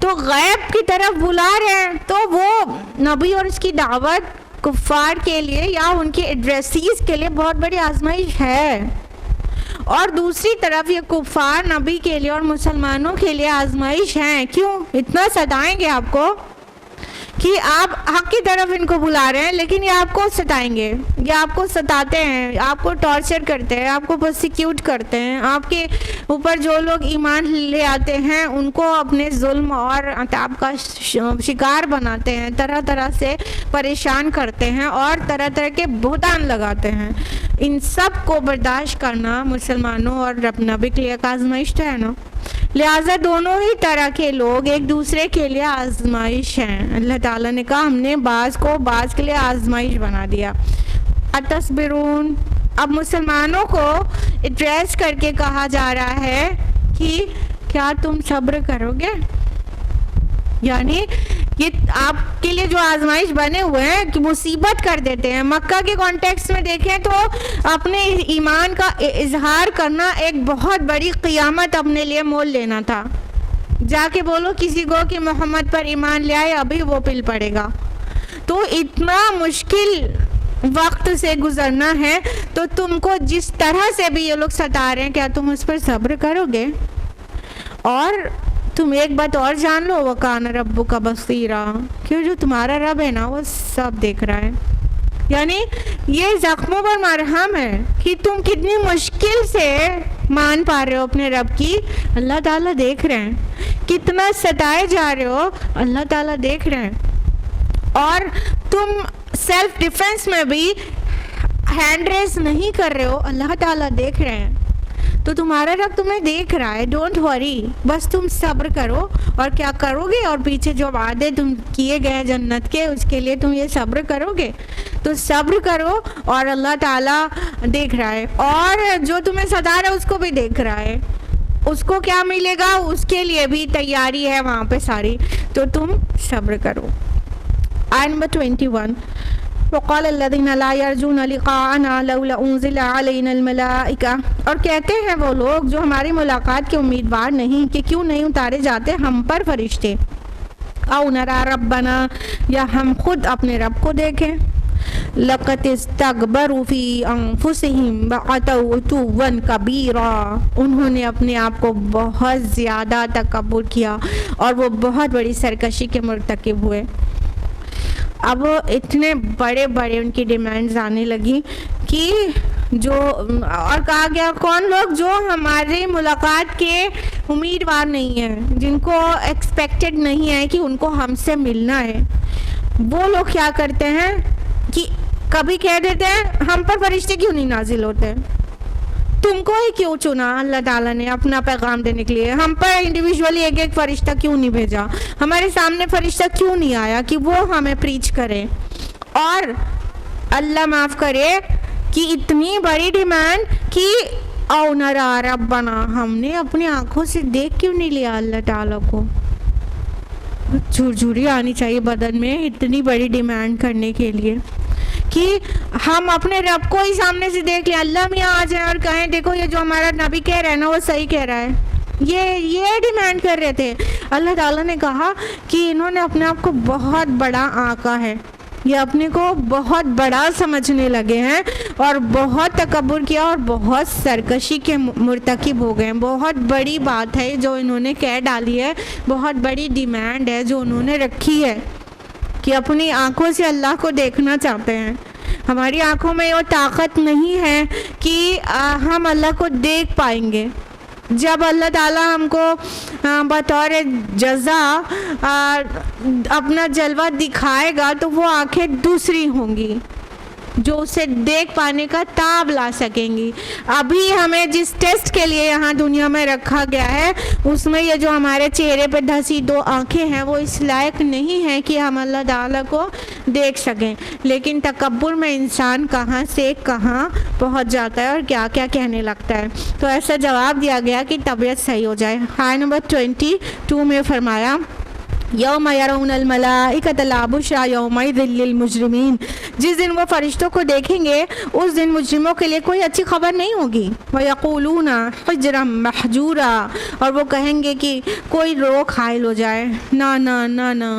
तो गैब की तरफ बुला रहे हैं। तो वो नबी और उसकी दावत कुफ़ार के लिए या उनके एड्रेसीज के लिए बहुत बड़ी आजमाइश है। और दूसरी तरफ ये कुफ़ार नबी के लिए और मुसलमानों के लिए आजमाइश हैं। क्यों इतना सताएंगे आपको कि आप हक की तरफ इनको बुला रहे हैं, लेकिन ये आपको सताएंगे, ये आपको सताते हैं, आपको टॉर्चर करते हैं, आपको प्रोसिक्यूट करते हैं, आपके ऊपर जो लोग ईमान ले आते हैं उनको अपने जुल्म और अताब का शिकार बनाते हैं, तरह तरह से परेशान करते हैं और तरह तरह के बुहतान लगाते हैं। इन सब को बर्दाश्त करना मुसलमानों और नबी के लिए एक आजमाइश है ना। लिहाजा दोनों ही तरह के लोग एक दूसरे के लिए आजमाइश हैं। अल्लाह ताला ने कहा हमने बाज़ को बाज़ के लिए आजमाइश बना दिया। अतस्बिरून, अब मुसलमानों को एड्रेस करके कहा जा रहा है कि क्या तुम सब्र करोगे? यानी ये आपके लिए जो आजमाइश बने हुए हैं कि मुसीबत कर देते हैं। मक्का के कॉन्टेक्स्ट में देखें तो अपने ईमान का इजहार करना एक बहुत बड़ी क़ियामत अपने लिए मोल लेना था। जाके बोलो किसी को कि मोहम्मद पर ईमान ले आए, अभी वो पिल पड़ेगा। तो इतना मुश्किल वक्त से गुजरना है, तो तुमको जिस तरह से भी ये लोग सता रहे हैं, क्या तुम उस पर सब्र करोगे? और तुम एक बात और जान लो, वकान रब्बुका बसीरा, क्यों जो तुम्हारा रब है ना वो सब देख रहा है। यानी ये जख्मों पर मरहम है कि तुम कितनी मुश्किल से मान पा रहे हो अपने रब की, अल्लाह ताला देख रहे हैं। कितना सताए जा रहे हो, अल्लाह ताला देख रहे हैं। और तुम सेल्फ डिफेंस में भी हैंड रेस नहीं कर रहे हो, अल्लाह ताला देख रहे हैं। तो तुम्हारा रब तुम्हें देख रहा है, डोंट वरी, बस तुम सब्र करो। और क्या करोगे? और पीछे जो वादे तुम किए गए जन्नत के, उसके लिए तुम ये सब्र करोगे। तो सब्र करो और अल्लाह ताला देख रहा है, और जो तुम्हें सता रहा है उसको भी देख रहा है। उसको क्या मिलेगा उसके लिए भी तैयारी है वहाँ पे सारी। तो तुम सब्र करो। आयत नंबर 21, वक़ाल अल्लज़ीना ला यरजूना लिक़ाअना लौला उन्ज़िला अलैनल मलाइका, और कहते हैं वो लोग जो हमारी मुलाकात के उम्मीदवार नहीं कि क्यों नहीं उतारे जाते हम पर फरिश्ते। औ नरा रब्बना, या हम खुद अपने रब को देखें। लक़द इस्तकबरू फ़ी अनफ़ुसिहिम वअतौ उतुव्वन कबीरा, उन्होंने अपने आप को बहुत ज़्यादा तकब्बुर किया और वो बहुत बड़ी सरकशी के मुर्तकिब हुए। अब इतने बड़े बड़े उनकी डिमांड्स आने लगी कि जो, और कहा गया कौन लोग जो हमारी मुलाकात के उम्मीदवार नहीं है, जिनको एक्सपेक्टेड नहीं है कि उनको हमसे मिलना है, वो लोग क्या करते हैं कि कभी कह देते हैं हम पर फरिश्ते क्यों नहीं नाजिल होते, तुमको ही क्यों चुना अल्लाह ताला ने अपना पैगाम देने के लिए, हम पर इंडिविजुअली एक एक फरिश्ता क्यों नहीं भेजा, हमारे सामने फरिश्ता क्यों नहीं आया कि वो हमें प्रीच करे। और अल्लाह माफ़ करे कि इतनी बड़ी डिमांड कि औ नरा रब्बना, हमने अपनी आंखों से देख क्यों नहीं लिया अल्लाह ताला को। झुरझुरी आनी चाहिए बदन में इतनी बड़ी डिमांड करने के लिए कि हम अपने रब को ही सामने से देख लें, अल्लाह मियाँ आ जाए और कहें देखो ये जो हमारा नबी कह रहा है ना वो सही कह रहा है। ये डिमांड कर रहे थे। अल्लाह ताला ने कहा कि इन्होंने अपने आप को बहुत बड़ा आका है, ये अपने को बहुत बड़ा समझने लगे हैं और बहुत तकब्बुर किया और बहुत सरकशी के मुर्तकिब हो गए। बहुत बड़ी बात है जो इन्होंने कह डाली है, बहुत बड़ी डिमांड है जो उन्होंने रखी है कि अपनी आंखों से अल्लाह को देखना चाहते हैं। हमारी आंखों में वो ताकत नहीं है कि हम अल्लाह को देख पाएंगे। जब अल्लाह ताला हमको बतौर जज़ा अपना जलवा दिखाएगा तो वो आंखें दूसरी होंगी जो उसे देख पाने का ताब ला सकेंगी। अभी हमें जिस टेस्ट के लिए यहाँ दुनिया में रखा गया है उसमें ये जो हमारे चेहरे पे धसी दो आंखें हैं वो इस लायक नहीं है कि हम अल्लाह ताला को देख सकें। लेकिन तकब्बुर में इंसान कहाँ से कहाँ पहुँच जाता है और क्या क्या कहने लगता है। तो ऐसा जवाब दिया गया कि तबीयत सही हो जाए। आयत नंबर 22 में फरमाया यौम यरौनल मलाइकत ला बुश्रा यौमइज़िन लिल मुजरिमीन, जिस दिन वो फरिश्तों को देखेंगे उस दिन मुजरिमों के लिए कोई अच्छी खबर नहीं होगी। व यक़ूलूना हिज्रम महजूरा, और वो कहेंगे कि कोई रोक हायल हो जाए, ना ना ना ना।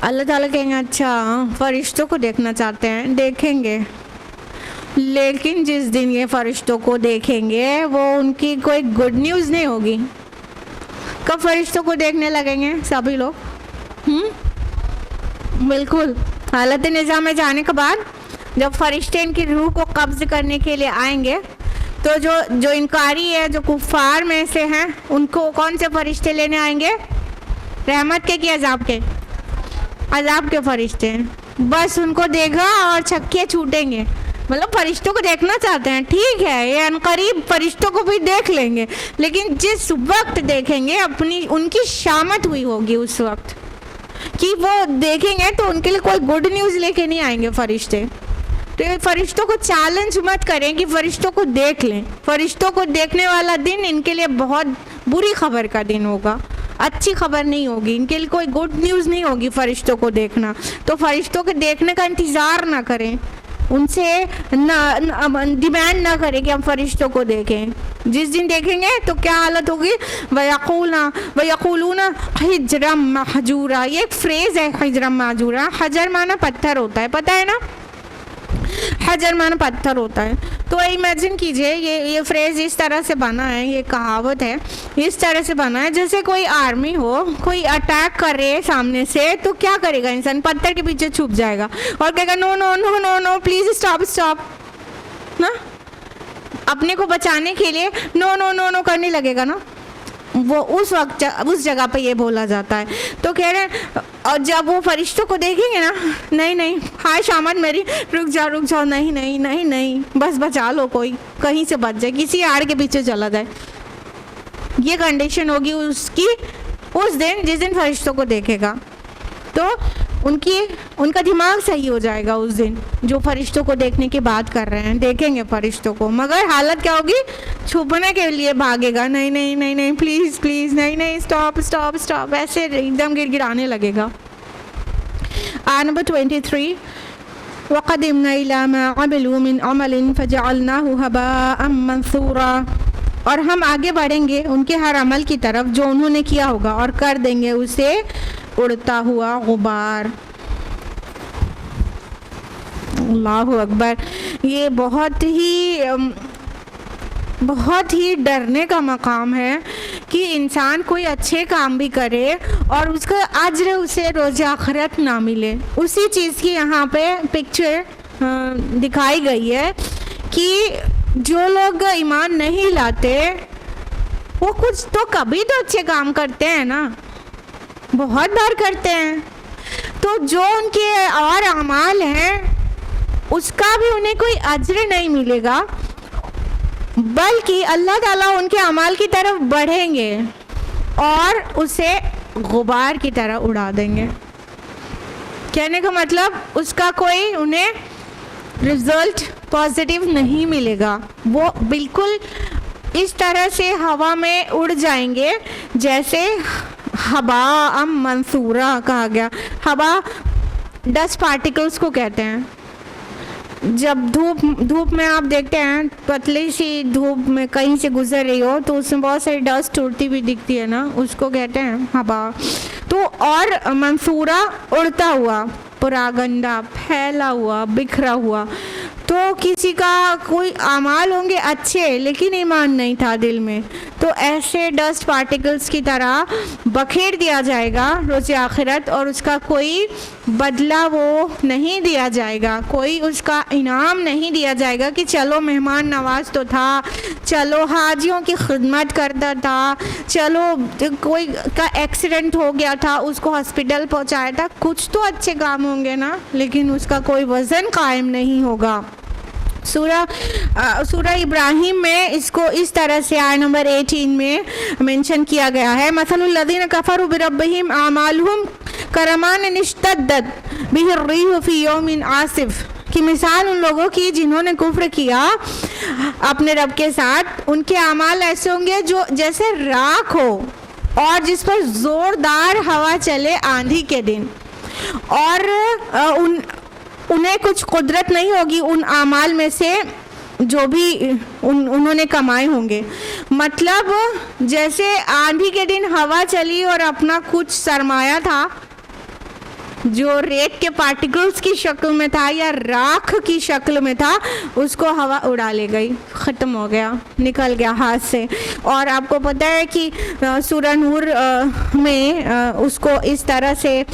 अल्लाह ताला कहेंगे अच्छा फरिश्तों को देखना चाहते हैं, देखेंगे, लेकिन जिस दिन ये फरिश्तों को देखेंगे वो उनकी कोई गुड न्यूज़ नहीं होगी। कब फरिश्तों को देखने लगेंगे सभी लोग? बिल्कुल हालत निज़ाम में जाने के बाद जब फरिश्ते इनकी रूह को कब्ज़ करने के लिए आएंगे तो जो इनकारी है, जो कुफ़ार में से हैं, उनको कौन से फरिश्ते लेने आएंगे? रहमत के कि अजाब के? अजाब के फरिश्ते। बस उनको देखा और छक्के छूटेंगे। मतलब फरिश्तों को देखना चाहते हैं, ठीक है, ये अनकरीब फरिश्तों को भी देख लेंगे, लेकिन जिस वक्त देखेंगे अपनी उनकी शामत हुई होगी उस वक्त कि वो देखेंगे तो उनके लिए कोई गुड न्यूज़ लेके नहीं आएंगे फरिश्ते। तो फरिश्तों को चैलेंज मत करें कि फरिश्तों को देख लें। फरिश्तों को देखने वाला दिन इनके लिए बहुत बुरी खबर का दिन होगा, अच्छी खबर नहीं होगी, इनके लिए कोई गुड न्यूज़ नहीं होगी फरिश्तों को देखना। तो फरिश्तों के देखने का इंतज़ार ना करें, उनसे डिमांड ना करें कि हम फरिश्तों को देखें। जिस दिन देखेंगे तो क्या हालत होगी? वयक़ूलूना हिज्रम महजूरा, ये एक फ्रेज़ है हिज्रम महजूरा। हजर माना पत्थर होता है, पता है ना, हजर माना पत्थर होता है। तो इमेजिन कीजिए ये फ्रेज़ इस तरह से बना है, ये कहावत है इस तरह से बना है जैसे कोई आर्मी हो, कोई अटैक कर रहे है सामने से, तो क्या करेगा इंसान? पत्थर के पीछे छुप जाएगा और कहेगा no no no no no please stop stop ना, अपने को बचाने के लिए नो नो नो नो करने लगेगा ना। वो उस वक्त उस जगह पे ये बोला जाता है। तो कह रहे हैं और जब वो फरिश्तों को देखेंगे ना, नहीं नहीं हाय शामत मेरी, रुक जाओ, नहीं नहीं नहीं नहीं, बस बचा लो, कोई कहीं से बच जाए, किसी आड़ के पीछे चला जाए। ये कंडीशन होगी उसकी उस दिन जिस दिन फरिश्तों को देखेगा। तो उनका दिमाग सही हो जाएगा उस दिन, जो फरिश्तों को देखने की बात कर रहे हैं, देखेंगे फरिश्तों को, मगर हालत क्या होगी? छुपने के लिए भागेगा, नहीं नहीं नहीं नहीं प्लीज़ प्लीज़, नहीं नहीं स्टॉप स्टॉप स्टॉप, ऐसे एकदम गिड़गिड़ाने लगेगा। आयत नंबर 23 वक़दिमना इला मा अमिलू मिन अमलिन फजअलनाहु हबाअम मंसूरा, और हम आगे बढ़ेंगे उनके हर अमल की तरफ जो उन्होंने किया होगा और कर देंगे उसे उड़ता हुआ गुबार। अल्लाहु अकबर। ये बहुत ही डरने का मकाम है कि इंसान कोई अच्छे काम भी करे और उसका अज्र उसे रोज़ आखिरत ना मिले। उसी चीज़ की यहाँ पे पिक्चर दिखाई गई है कि जो लोग ईमान नहीं लाते वो कुछ तो कभी तो अच्छे काम करते हैं ना, बहुत बार करते हैं। तो जो उनके और अमाल हैं उसका भी उन्हें कोई अज्र नहीं मिलेगा, बल्कि अल्लाह ताला उनके अमाल की तरफ बढ़ेंगे और उसे गुबार की तरह उड़ा देंगे। कहने का मतलब उसका कोई उन्हें रिजल्ट पॉजिटिव नहीं मिलेगा, वो बिल्कुल इस तरह से हवा में उड़ जाएंगे जैसे हवा अम मंसूरा कहा गया। हवा डस्ट पार्टिकल्स को कहते हैं। जब धूप में आप देखते हैं, पतली सी धूप में कहीं से गुजर रही हो तो उसमें बहुत सारी डस्ट उड़ती हुई दिखती है ना, उसको कहते हैं हवा। तो और मंसूरा उड़ता हुआ, पूरा गंदा फैला हुआ, बिखरा हुआ। तो किसी का कोई अमाल होंगे अच्छे लेकिन ईमान नहीं था दिल में, तो ऐसे डस्ट पार्टिकल्स की तरह बखेर दिया जाएगा रोज़े आखिरत, और उसका कोई बदला वो नहीं दिया जाएगा, कोई उसका इनाम नहीं दिया जाएगा कि चलो मेहमान नवाज तो था, चलो हाजियों की खिदमत करता था, चलो कोई का एक्सीडेंट हो गया था उसको हॉस्पिटल पहुंचाया था, कुछ तो अच्छे काम होंगे ना, लेकिन उसका कोई वज़न कायम नहीं होगा। सूरह इब्राहिम में इसको इस तरह से आयत नंबर 18 में मेंशन किया गया है, मसलुल लज़ीना कफ़रू बिरब्बिहिम आमालुहुम करमान इश्तद्दत बिहिर रिह फी यौमिन आसिफ, कि मिसाल उन लोगों की जिन्होंने कुफ्र किया अपने रब के साथ, उनके अमाल ऐसे होंगे जो जैसे राख हो और जिस पर ज़ोरदार हवा चले आंधी के दिन, और उन्हें कुछ कुदरत नहीं होगी उन आमाल में से जो भी उन्होंने कमाए होंगे। मतलब जैसे आंधी के दिन हवा चली और अपना कुछ सरमाया था जो रेत के पार्टिकल्स की शक्ल में था या राख की शक्ल में था, उसको हवा उड़ा ले गई, ख़त्म हो गया, निकल गया हाथ से। और आपको पता है कि सूरह नूर में उसको इस तरह से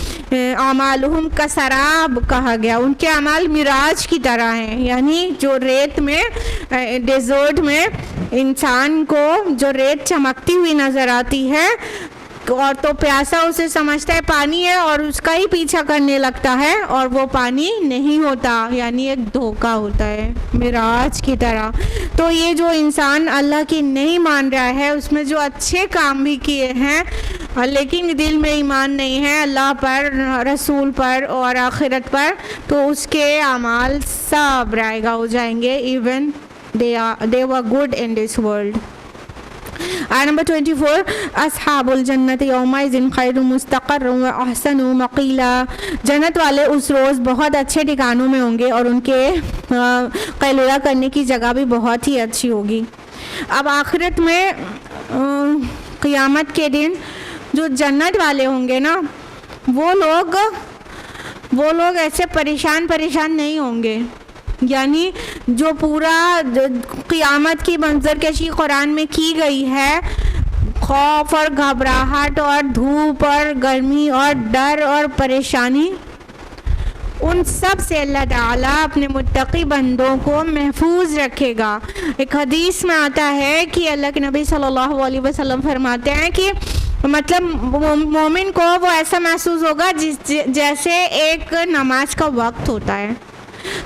अमालुहुम का सराब कहा गया, उनके अमाल मिराज की तरह हैं, यानी जो रेत में डेजर्ट में इंसान को जो रेत चमकती हुई नज़र आती है और तो प्यासा उसे समझता है पानी है और उसका ही पीछा करने लगता है और वो पानी नहीं होता, यानी एक धोखा होता है मिराज की तरह। तो ये जो इंसान अल्लाह की नहीं मान रहा है, उसमें जो अच्छे काम भी किए हैं लेकिन दिल में ईमान नहीं है अल्लाह पर, रसूल पर और आखिरत पर, तो उसके अमाल सब रायगा हो जाएंगे, even they were good in this world. आयत नंबर 24, अस्हाबुल जन्नत यौमइज़िन खैरुम मुस्तक़र्रम व अहसनु मक़ीला, जन्नत वाले उस रोज़ बहुत अच्छे ठिकानों में होंगे और उनके क़ैलूला करने की जगह भी बहुत ही अच्छी होगी। अब आखिरत में क़यामत के दिन जो जन्नत वाले होंगे ना, वो लोग ऐसे परेशान नहीं होंगे, यानी जो पूरा क़यामत की मंजरकशी कुरान में की गई है, खौफ और घबराहट और धूप और गर्मी और डर और परेशानी, उन सब से अल्लाह ताला अपने मुत्तकी बंदों को महफूज रखेगा। एक हदीस में आता है कि अल्लाह के नबी सल्लल्लाहु अलैहि वसल्लम फरमाते हैं कि मतलब मोमिन को वो ऐसा महसूस होगा जैसे एक नमाज का वक्त होता है।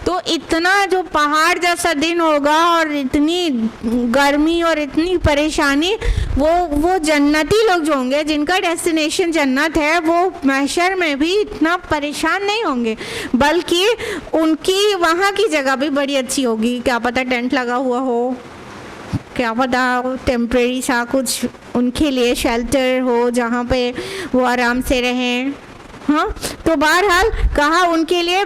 तो इतना जो पहाड़ जैसा दिन होगा और इतनी गर्मी और इतनी परेशानी, वो जन्नती लोग जो होंगे जिनका डेस्टिनेशन जन्नत है, वो महशर में भी इतना परेशान नहीं होंगे, बल्कि उनकी वहाँ की जगह भी बड़ी अच्छी होगी। क्या पता टेंट लगा हुआ हो, क्या पता टेम्परेरी सा कुछ उनके लिए शेल्टर हो जहाँ पे वो आराम से रहें। हाँ, तो बहरहाल कहा उनके लिए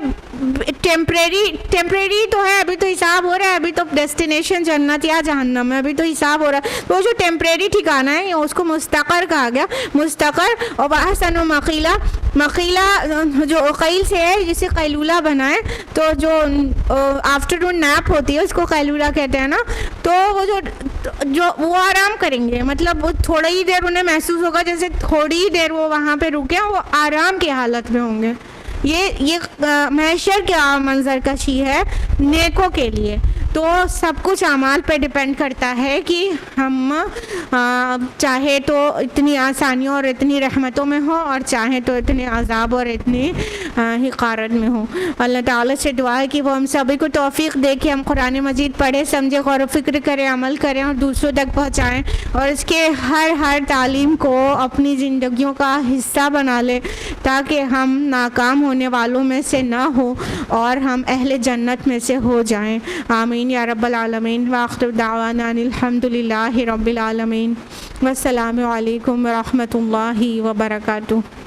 टेम्परेरी तो है, अभी तो हिसाब हो रहा है, अभी तो डेस्टिनेशन जन्नत या जहन्नम है, अभी तो हिसाब हो रहा है। तो जो टेम्परेरी ठिकाना है उसको मुस्तक़र कहा गया, मुस्तक़र। और अहसन मक़ीला, मक़ीला जो क़ैल से है, जिसे क़ैलूला बनाए, तो जो आफ्टरनून नैप होती है उसको क़ैलूला कहते हैं ना। तो वो आराम करेंगे, मतलब वो थोड़ी ही देर उन्हें महसूस होगा जैसे थोड़ी ही देर वो वहाँ पे रुके, वो आराम की हालत में होंगे। ये महशर क्या मंजर कशी है नेकों के लिए। तो सब कुछ अमाल पे डिपेंड करता है कि हम चाहे तो इतनी आसानियों और इतनी रहमतों में हो और चाहे तो इतने अजाब और इतनी हिकारत में हो। अल्लाह ताला से दुआ है कि वो हम सभी को तौफीक दे कि हम कुरान मजीद पढ़े, समझे, गौर व फिक्र करें, अमल करें और दूसरों तक पहुँचाएँ और इसके हर तालीम को अपनी ज़िंदगियों का हिस्सा बना लें ताकि हम नाकाम होने वालों में से ना हो और हम अहले जन्नत में से हो जाएं। आमीन या रब्बल आलमीन। व आखिर दावाना अनिल हम्दुलिल्लाहि रब्बिल आलमीन। वस्सलामु अलैकुम व रहमतुल्लाहि व बरकातुहू।